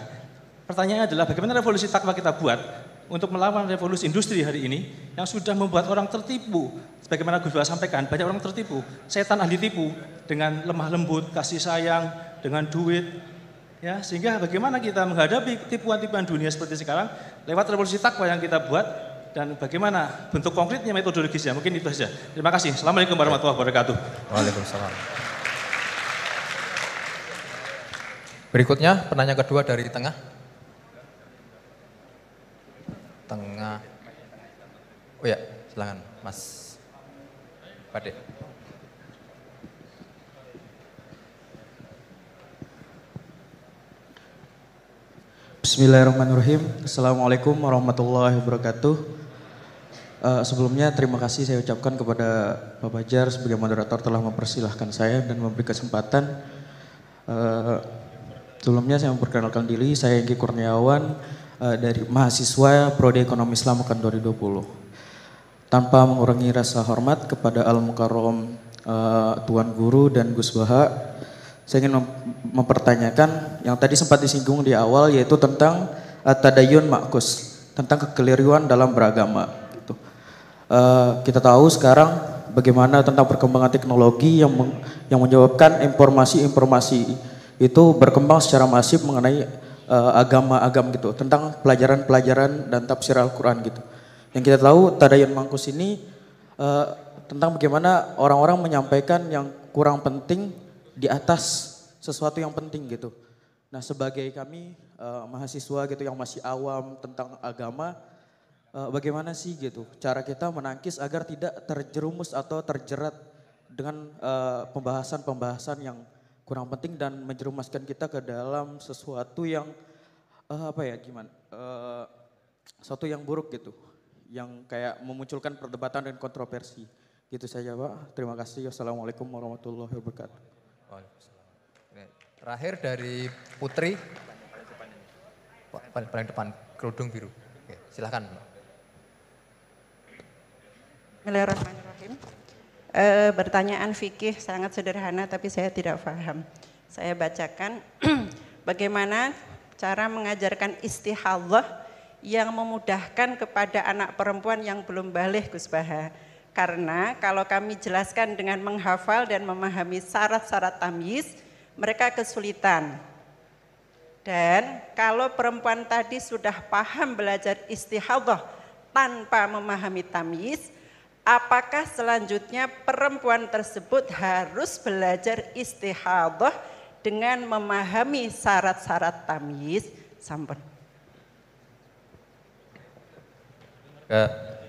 Pertanyaannya adalah bagaimana revolusi takwa kita buat untuk melawan revolusi industri hari ini yang sudah membuat orang tertipu. Sebagaimana Gus Baha sampaikan, banyak orang tertipu, setan ahli tipu dengan lemah lembut, kasih sayang, dengan duit. Ya, sehingga bagaimana kita menghadapi tipuan-tipuan dunia seperti sekarang lewat revolusi takwa yang kita buat dan bagaimana bentuk konkretnya, metodologisnya. Mungkin itu saja. Terima kasih. Assalamualaikum warahmatullahi wabarakatuh. Waalaikumsalam. Berikutnya penanya kedua dari tengah. Tengah. Oh ya, silakan Mas Pade. Bismillahirrahmanirrahim. Assalamualaikum warahmatullahi wabarakatuh. Sebelumnya terima kasih saya ucapkan kepada Pak Fajar sebagai moderator telah mempersilahkan saya dan memberi kesempatan. Sebelumnya saya memperkenalkan diri, saya Engki Kurniawan dari mahasiswa Prodi Ekonomi Islam Angkatan 2020. Tanpa mengurangi rasa hormat kepada Al-Mukarram Tuan Guru dan Gus Baha, saya ingin mempertanyakan yang tadi sempat disinggung di awal, yaitu tentang tadayun ma'kus, tentang kekeliruan dalam beragama. Gitu. Kita tahu sekarang bagaimana tentang perkembangan teknologi yang menyebabkan informasi-informasi itu berkembang secara masif mengenai agama-agama gitu, tentang pelajaran-pelajaran dan tafsir Al-Quran gitu. Yang kita tahu tadayun ma'kus ini tentang bagaimana orang-orang menyampaikan yang kurang penting di atas sesuatu yang penting gitu. Nah, sebagai kami mahasiswa gitu yang masih awam tentang agama, bagaimana sih gitu cara kita menangkis agar tidak terjerumus atau terjerat dengan pembahasan-pembahasan yang kurang penting dan menjerumuskan kita ke dalam sesuatu yang sesuatu yang buruk gitu, yang kayak memunculkan perdebatan dan kontroversi. Gitu saja Pak. Terima kasih. Wassalamualaikum warahmatullahi wabarakatuh. Terakhir dari Putri, paling depan, kerudung biru. Oke, silahkan. Bismillahirrahmanirrahim. Pertanyaan fikih sangat sederhana tapi saya tidak paham. Saya bacakan bagaimana cara mengajarkan istihadhah yang memudahkan kepada anak perempuan yang belum baligh, Gus Baha. Karena kalau kami jelaskan dengan menghafal dan memahami syarat-syarat tamyiz, mereka kesulitan. Dan kalau perempuan tadi sudah paham belajar istihadhah tanpa memahami tamyiz, apakah selanjutnya perempuan tersebut harus belajar istihadhah dengan memahami syarat-syarat tamyiz? Sampun.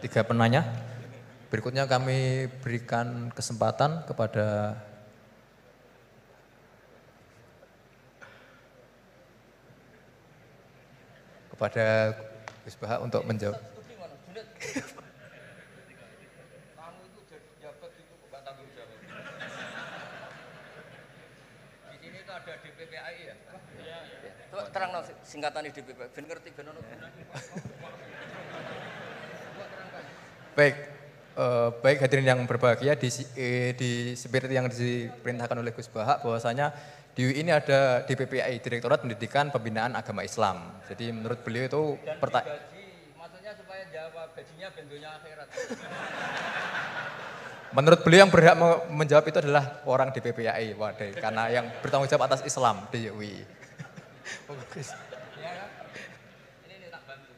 Tiga penanya. Berikutnya kami berikan kesempatan kepada Gus Baha untuk menjawab. Kamu itu jadi jabat itu bukan tanggung jawab. Di sini itu ada DPPAI ya? Iya. Terang singkatan DPPAI, ben ngerti ben ono gunane. Baik hadirin yang berbahagia, di spirit yang diperintahkan oleh Gus Baha bahwasanya di UI ini ada DPPAI, Direktorat Pendidikan Pembinaan Agama Islam. Jadi menurut beliau itu maksudnya supaya jawab gajinya bendonya akhirat. Menurut beliau yang berhak menjawab itu adalah orang DPPAI, waduh, karena yang bertanggung jawab atas Islam di UI. Ini tak bantu.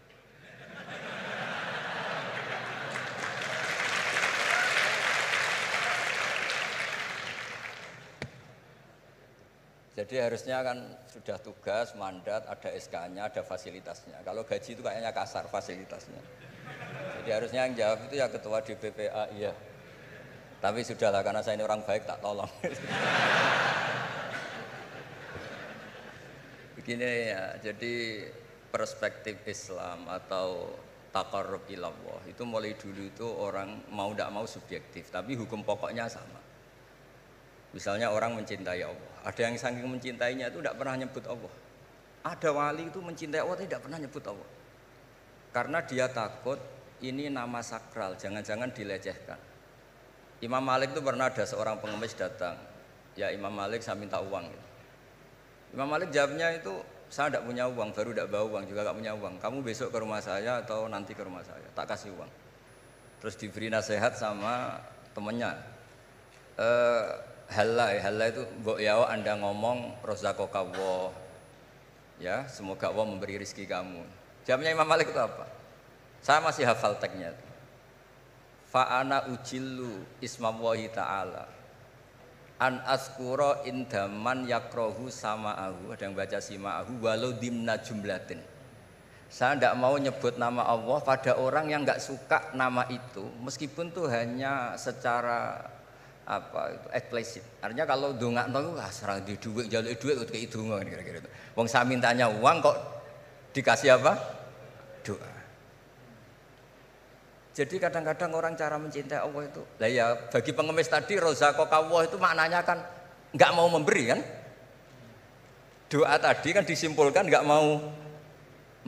Jadi harusnya kan sudah tugas, mandat, ada SK-nya, ada fasilitasnya. Kalau gaji itu kayaknya kasar fasilitasnya. Jadi harusnya yang jawab itu ya ketua DPPA, iya. Tapi sudahlah karena saya ini orang baik tak tolong. Begini ya, jadi perspektif Islam atau taqarrub ilallah itu mulai dulu itu orang mau tidak mau subjektif, tapi hukum pokoknya sama. Misalnya orang mencintai Allah, ada yang saking mencintainya itu tidak pernah nyebut Allah. Ada wali itu mencintai Allah tidak pernah nyebut Allah. Karena dia takut ini nama sakral, jangan-jangan dilecehkan. Imam Malik itu pernah ada seorang pengemis datang, ya Imam Malik saya minta uang. Imam Malik jawabnya itu, saya tidak punya uang, baru tidak bawa uang, juga tidak punya uang. Kamu besok ke rumah saya atau nanti ke rumah saya, tak kasih uang. Terus diberi nasihat sama temannya. Halai itu mbok yao Anda ngomong rozaqakallah. Ya, semoga Allah memberi rezeki kamu. Jawabnya Imam Malik itu apa? Saya masih hafal teksnya. Fa'ana ujillu ismallahi ta'ala an askura indaman yakrohu sama'ahu. Ada yang baca sima'ahu walau dimna jumlatin. Saya tidak mau nyebut nama Allah pada orang yang nggak suka nama itu, meskipun tuh hanya secara apa itu eksplisit. Artinya kalau dongakno ku serang di duit, jaluk duit kok kei donga kira-kira itu. Wong saya mintanya uang kok dikasih apa? Doa. Jadi kadang-kadang orang cara mencintai Allah itu, lah ya bagi pengemis tadi rozaqakallah itu maknanya kan nggak mau memberi kan? Doa tadi kan disimpulkan nggak mau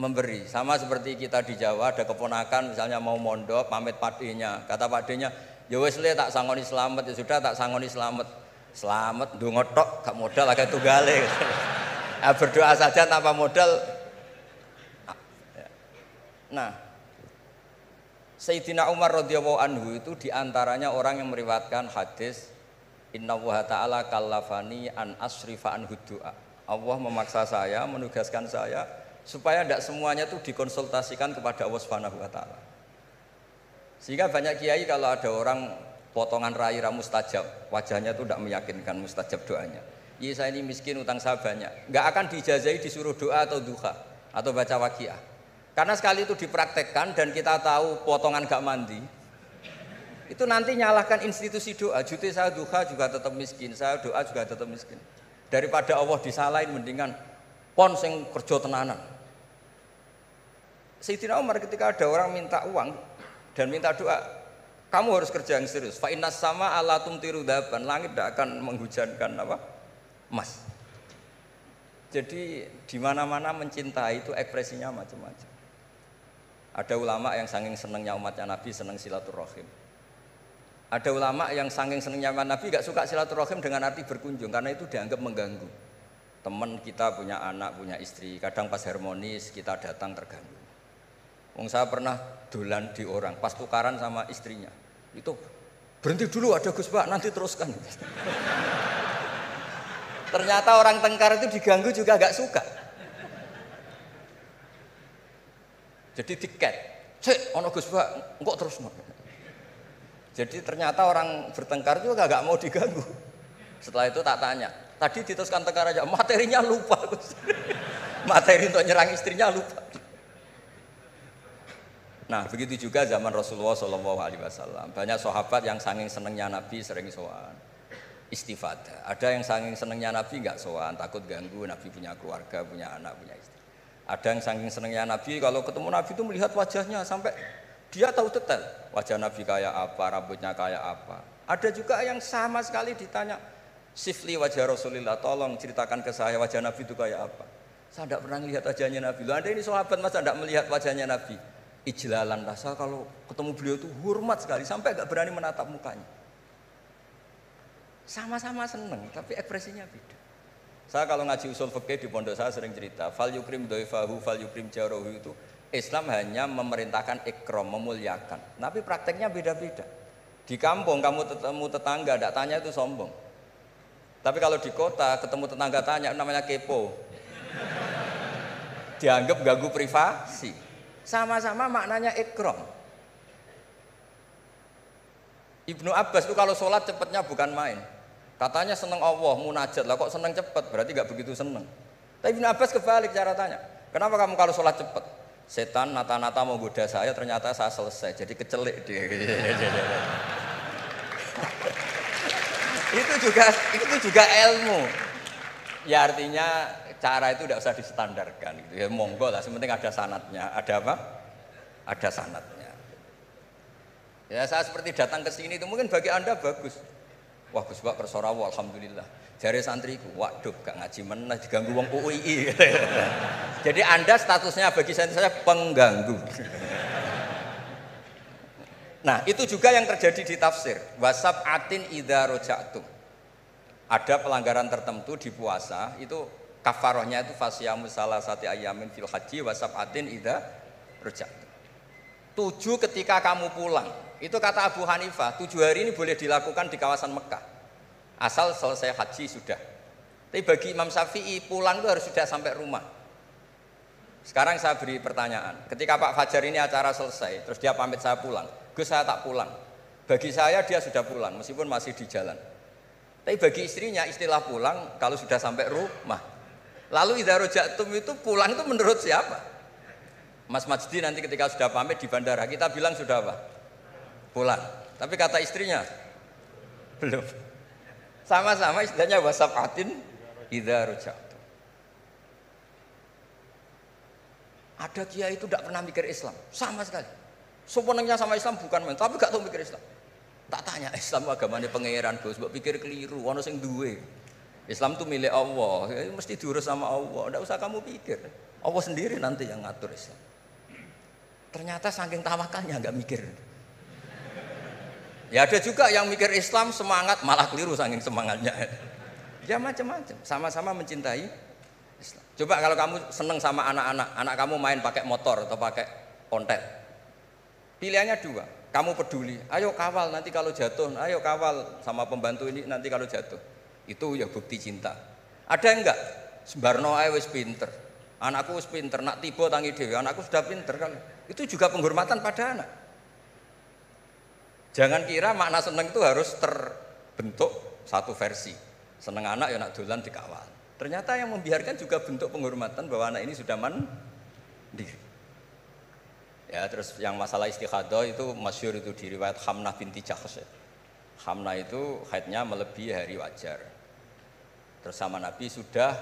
memberi. Sama seperti kita di Jawa ada keponakan misalnya mau mondok pamit padenya, kata padenya, ya wis le tak sangoni slamet, ya sudah tak sangoni slamet. Slamet ndonga tok gak modal agak tunggale. Nah, berdoa saja tanpa modal. Nah, Sayyidina Umar radhiyallahu anhu itu diantaranya orang yang meriwayatkan hadis Innallaha ta'ala kallafani an asrifa anhu du'a. Allah memaksa saya, menugaskan saya supaya tidak semuanya itu dikonsultasikan kepada Allah Subhanahu wa taala. Sehingga banyak kiai kalau ada orang potongan rai mustajab, wajahnya itu tidak meyakinkan mustajab doanya. Iya saya ini miskin, utang saya banyak. Enggak akan dijazahi disuruh doa atau duha atau baca waqiah. Karena sekali itu dipraktekkan dan kita tahu potongan gak mandi, itu nanti nyalahkan institusi doa. Jute saya duha juga tetap miskin, saya doa juga tetap miskin. Daripada Allah disalahin mendingan pon sing kerja tenanan. Sayyidina Umar ketika ada orang minta uang dan minta doa, kamu harus kerja yang serius. Fa innas sama ala tumtiru daban, langit tidak akan menghujankan apa? Emas. Jadi di mana-mana mencintai itu ekspresinya macam-macam. Ada ulama yang saking senangnya umatnya Nabi senang silaturahim. Ada ulama yang saking senangnya umat Nabi gak suka silaturahim dengan arti berkunjung karena itu dianggap mengganggu. Teman kita punya anak, punya istri, kadang pas harmonis kita datang terganggu. Wong saya pernah dolan di orang, pas tukaran sama istrinya, itu berhenti dulu ada Gus Pak, nanti teruskan. Ternyata orang tengkar itu diganggu juga gak suka. Jadi tiket, cek, ono Gus Pak, kok terus no. Jadi ternyata orang bertengkar juga gak mau diganggu. Setelah itu tak tanya, tadi diteruskan tengkar aja, materinya lupa Gus. Materi untuk nyerang istrinya lupa. Nah begitu juga zaman Rasulullah SAW. Banyak sahabat yang saking senengnya Nabi sering sowan istifadah. Ada yang saking senengnya Nabi nggak sowan, takut ganggu. Nabi punya keluarga, punya anak, punya istri. Ada yang saking senengnya Nabi, kalau ketemu Nabi itu melihat wajahnya sampai dia tahu detail wajah Nabi kayak apa, rambutnya kayak apa. Ada juga yang sama sekali ditanya, sifli wajah Rasulullah, tolong ceritakan ke saya wajah Nabi itu kayak apa. Saya tidak pernah melihat wajahnya Nabi. Loh, Anda ini sahabat masa tidak melihat wajahnya Nabi? Ijlalan rasa kalau ketemu beliau itu hormat sekali sampai gak berani menatap mukanya. Sama-sama seneng tapi ekspresinya beda. Saya kalau ngaji usul fikih di pondok saya sering cerita fal yukrim dhaifahu fal yukrim jarahu, itu Islam hanya memerintahkan ikram, memuliakan, tapi prakteknya beda-beda. Di kampung kamu ketemu tetangga tidak tanya itu sombong, tapi kalau di kota ketemu tetangga tanya namanya kepo, dianggap ganggu privasi. Sama-sama maknanya ikram. Ibnu Abbas itu kalau sholat cepatnya bukan main. Katanya seneng Allah, munajat lah kok seneng cepat, berarti gak begitu seneng. Tapi Ibnu Abbas kebalik cara tanya. Kenapa kamu kalau sholat cepat? Setan nata-nata mau goda saya, ternyata saya selesai, jadi kecelik dia. itu juga ilmu. Ya artinya cara itu tidak usah distandarkan gitu. Ya monggo lah, sepenting ada sanadnya. Ada apa? Ada sanadnya. Ya saya seperti datang ke sini itu mungkin bagi Anda bagus. Wah Gus Pak kersorawo alhamdulillah. Jare santriku, waduh gak ngaji meneh diganggu wong UII. Jadi Anda statusnya bagi saya pengganggu. Nah, itu juga yang terjadi di tafsir. Wasab'atin idza raja'tum. Ada pelanggaran tertentu di puasa, itu kafarohnya itu fasyamu salasati ayamin fil haji wasab'atin idza raja'tum. 7 ketika kamu pulang. Itu kata Abu Hanifah, 7 hari ini boleh dilakukan di kawasan Mekah. Asal selesai haji sudah. Tapi bagi Imam Syafi'i pulang itu harus sudah sampai rumah. Sekarang saya beri pertanyaan. Ketika Pak Fajar ini acara selesai, terus dia pamit saya pulang. Gus saya tak pulang. Bagi saya dia sudah pulang meskipun masih di jalan. Tapi bagi istrinya istilah pulang kalau sudah sampai rumah. Lalu idza raja'tum itu pulang itu menurut siapa? Mas Majdi nanti ketika sudah pamit di bandara kita bilang sudah apa? Pulang. Tapi kata istrinya belum. Sama-sama istilahnya wasab'atin idza raja'tum. Ada kiai itu tidak pernah mikir Islam sama sekali. Sebenarnya sama Islam bukan main, tapi gak tahu mikir Islam. Tak tanya Islam agamanya pangeran Gus, mbok pikir keliru, ono sing duwe. Islam itu milik Allah, ya, mesti diurus sama Allah. Enggak usah kamu pikir. Allah sendiri nanti yang ngatur Islam. Ternyata saking tawakalnya enggak mikir. Ya ada juga yang mikir Islam semangat malah keliru saking semangatnya. Ya macam-macam, sama-sama mencintai Islam. Coba kalau kamu seneng sama anak-anak, anak kamu main pakai motor atau pakai ontel. Pilihannya 2, kamu peduli, ayo kawal nanti kalau jatuh, ayo kawal sama pembantu ini nanti kalau jatuh. Itu ya bukti cinta. Ada enggak? Sembarno ae wis pinter. Anakku wis pinter, nak tiba tangi dhewe, anakku sudah pinter kan. Itu juga penghormatan pada anak. Jangan kira makna seneng itu harus terbentuk satu versi. Seneng anak ya nak dolan dikawal. Ternyata yang membiarkan juga bentuk penghormatan bahwa anak ini sudah mandiri. Ya, terus yang masalah istikhadah itu masyhur itu di riwayat Hamnah binti Jahsh. Hamnah itu haidnya melebihi hari wajar. Terus sama Nabi sudah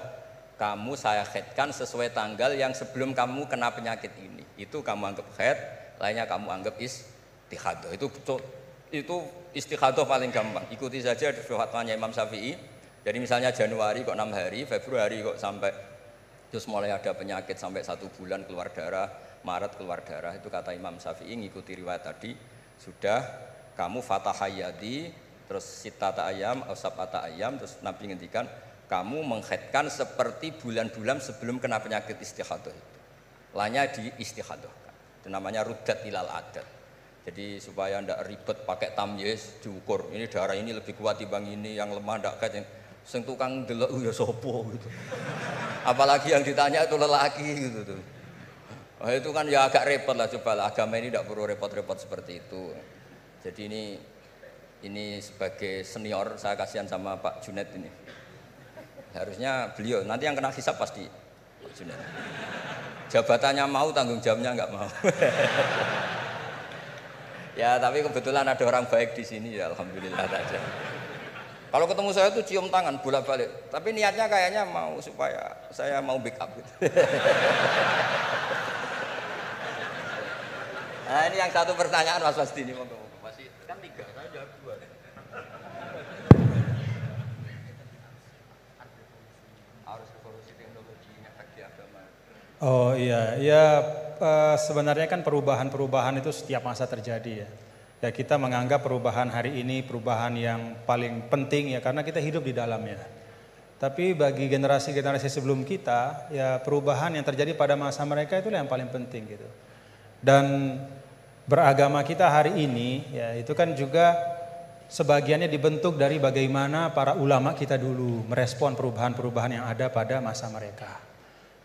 kamu saya haidkan sesuai tanggal yang sebelum kamu kena penyakit ini. Itu kamu anggap haid, lainnya kamu anggap istikhadah. Itu istikhadah paling gampang. Ikuti saja fatwanya Imam Syafi'i. Jadi misalnya Januari kok 6 hari, Februari kok sampai terus mulai ada penyakit sampai 1 bulan keluar darah. Maret keluar darah, itu kata Imam Syafi'i ngikuti riwayat tadi, sudah kamu fatahayadi terus sitata ayam atau sabata ayam, terus Nabi ngendikan kamu menghaidkan seperti bulan-bulan sebelum kena penyakit istikhadah itu. Lainnya di istikhadah. Itu namanya rudat ilal adat. Jadi supaya ndak ribet pakai tamyiz diukur. Ini darah ini lebih kuat dibanding ini, yang lemah ndak kayak sing tukang delok ya sapa gitu. Apalagi yang ditanya itu lelaki gitu tuh. Oh, itu kan ya agak repot lah, coba lah agama ini tidak perlu repot-repot seperti itu. Jadi ini sebagai senior saya kasihan sama Pak Junet ini. Harusnya beliau nanti yang kena hisab pasti Pak Junet. Jabatannya mau, tanggung jawabnya nggak mau. Ya tapi kebetulan ada orang baik di sini ya, alhamdulillah saja. Kalau ketemu saya tuh cium tangan bolak-balik, tapi niatnya kayaknya mau supaya saya mau backup gitu. Nah ini yang satu pertanyaan Mas Wasdi ini masih kan 3, saya jawab 2 deh. Harus revolusi teknologi efek di agama. Oh iya, ya sebenarnya kan perubahan-perubahan itu setiap masa terjadi ya. Ya kita menganggap perubahan hari ini perubahan yang paling penting ya karena kita hidup di dalamnya. Tapi bagi generasi-generasi sebelum kita ya perubahan yang terjadi pada masa mereka itulah yang paling penting gitu. Dan beragama kita hari ini ya itu kan juga sebagiannya dibentuk dari bagaimana para ulama kita dulu merespon perubahan-perubahan yang ada pada masa mereka.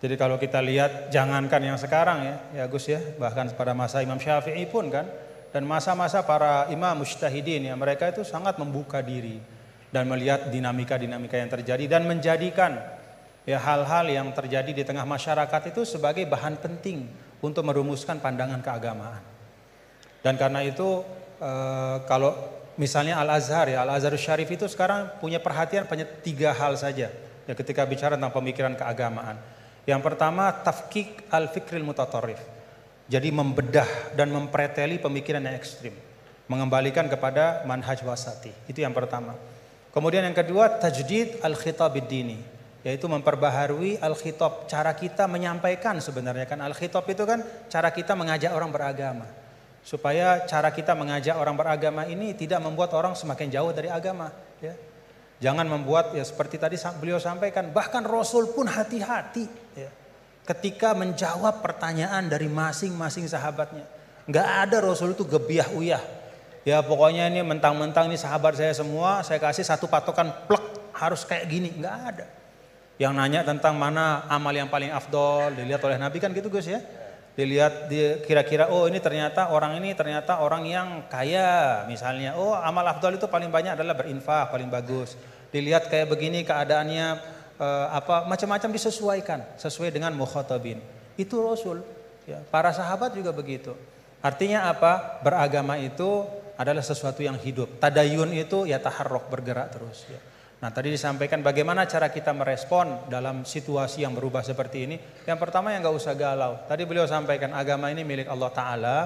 Jadi kalau kita lihat jangankan yang sekarang ya Gus ya, bahkan pada masa Imam Syafi'i pun kan, dan masa-masa para imam mujtahidin ya mereka itu sangat membuka diri dan melihat dinamika-dinamika yang terjadi dan menjadikan ya hal-hal yang terjadi di tengah masyarakat itu sebagai bahan penting untuk merumuskan pandangan keagamaan. Dan karena itu kalau misalnya Al-Azhar ya, Al-Azhar Syarif itu sekarang punya perhatian pada 3 hal saja ya ketika bicara tentang pemikiran keagamaan. Yang pertama tafkik al-fikril mutatarrif. Jadi membedah dan mempreteli pemikiran yang ekstrim, mengembalikan kepada manhaj wasati. Itu yang pertama. Kemudian yang kedua tajdid al-khitab ad-dini. yaitu memperbaharui al-khitab, cara kita menyampaikan sebenarnya kan. Al-khitab itu kan cara kita mengajak orang beragama. Supaya cara kita mengajak orang beragama ini tidak membuat orang semakin jauh dari agama, ya. Jangan membuat, ya seperti tadi beliau sampaikan, bahkan Rasul pun hati-hati, ya, ketika menjawab pertanyaan dari masing-masing sahabatnya. Nggak ada Rasul itu gebiah uyah. Ya pokoknya ini mentang-mentang ini sahabat saya semua, saya kasih satu patokan plek harus kayak gini, nggak ada. Yang nanya tentang mana amal yang paling afdol dilihat oleh Nabi kan gitu Gus ya. Dilihat kira-kira oh ini ternyata orang yang kaya misalnya. Oh amal afdol itu paling banyak adalah berinfak, paling bagus. Dilihat kayak begini keadaannya macam-macam disesuaikan sesuai dengan mukhatabin. Itu Rasul. Ya, para sahabat juga begitu. Artinya apa? Beragama itu adalah sesuatu yang hidup. Tadayun itu ya taharruk, bergerak terus. Ya. Nah tadi disampaikan bagaimana cara kita merespon dalam situasi yang berubah seperti ini. Yang pertama yang gak usah galau. Tadi beliau sampaikan agama ini milik Allah Ta'ala.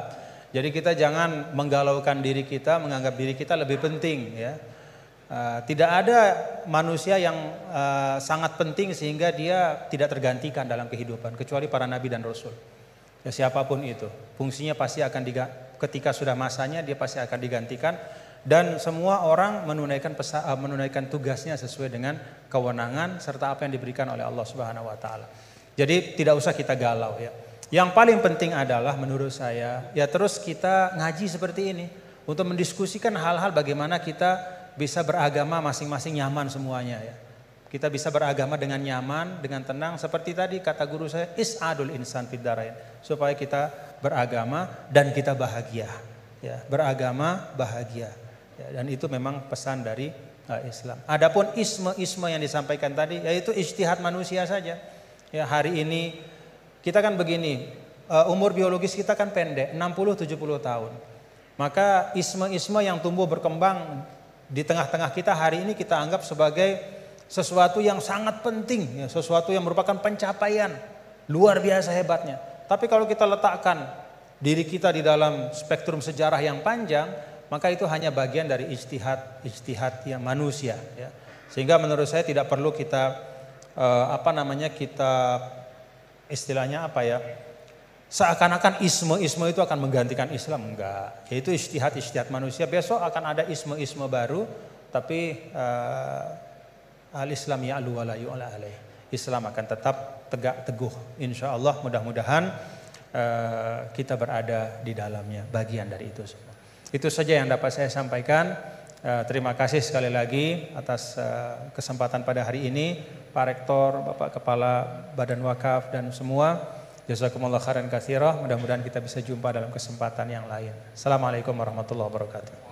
Jadi kita jangan menggalaukan diri kita, menganggap diri kita lebih penting. Ya. Tidak ada manusia yang sangat penting sehingga dia tidak tergantikan dalam kehidupan. Kecuali para nabi dan rasul. Ya, siapapun itu. Fungsinya pasti akan ketika sudah masanya dia pasti akan digantikan. Dan semua orang menunaikan tugasnya sesuai dengan kewenangan serta apa yang diberikan oleh Allah Subhanahu wa taala. Jadi tidak usah kita galau ya. Yang paling penting adalah menurut saya ya terus kita ngaji seperti ini untuk mendiskusikan hal-hal bagaimana kita bisa beragama masing-masing nyaman semuanya ya. Kita bisa beragama dengan nyaman, dengan tenang seperti tadi kata guru saya is'adul insan fid darain, supaya kita beragama dan kita bahagia. Ya, beragama bahagia. Ya, dan itu memang pesan dari Islam. Adapun isme yang disampaikan tadi yaitu ijtihad manusia saja. Ya, hari ini kita kan begini, umur biologis kita kan pendek, 60-70 tahun. Maka isme yang tumbuh berkembang di tengah-tengah kita hari ini kita anggap sebagai sesuatu yang sangat penting, ya, sesuatu yang merupakan pencapaian luar biasa hebatnya. Tapi kalau kita letakkan diri kita di dalam spektrum sejarah yang panjang, maka itu hanya bagian dari ijtihad yang manusia. Ya. Sehingga menurut saya tidak perlu kita kita istilahnya seakan-akan isme itu akan menggantikan Islam. Enggak, yaitu ijtihad manusia. Besok akan ada isme baru, tapi al-Islam ya'lu wa la yu'la alaih. Islam akan tetap tegak teguh. Insya Allah mudah-mudahan kita berada di dalamnya, bagian dari itu semua. Itu saja yang dapat saya sampaikan. Terima kasih sekali lagi atas kesempatan pada hari ini, Pak Rektor, Bapak Kepala Badan Wakaf dan semua. Jazakumullah khairan katsira. Mudah-mudahan kita bisa jumpa dalam kesempatan yang lain. Assalamualaikum warahmatullahi wabarakatuh.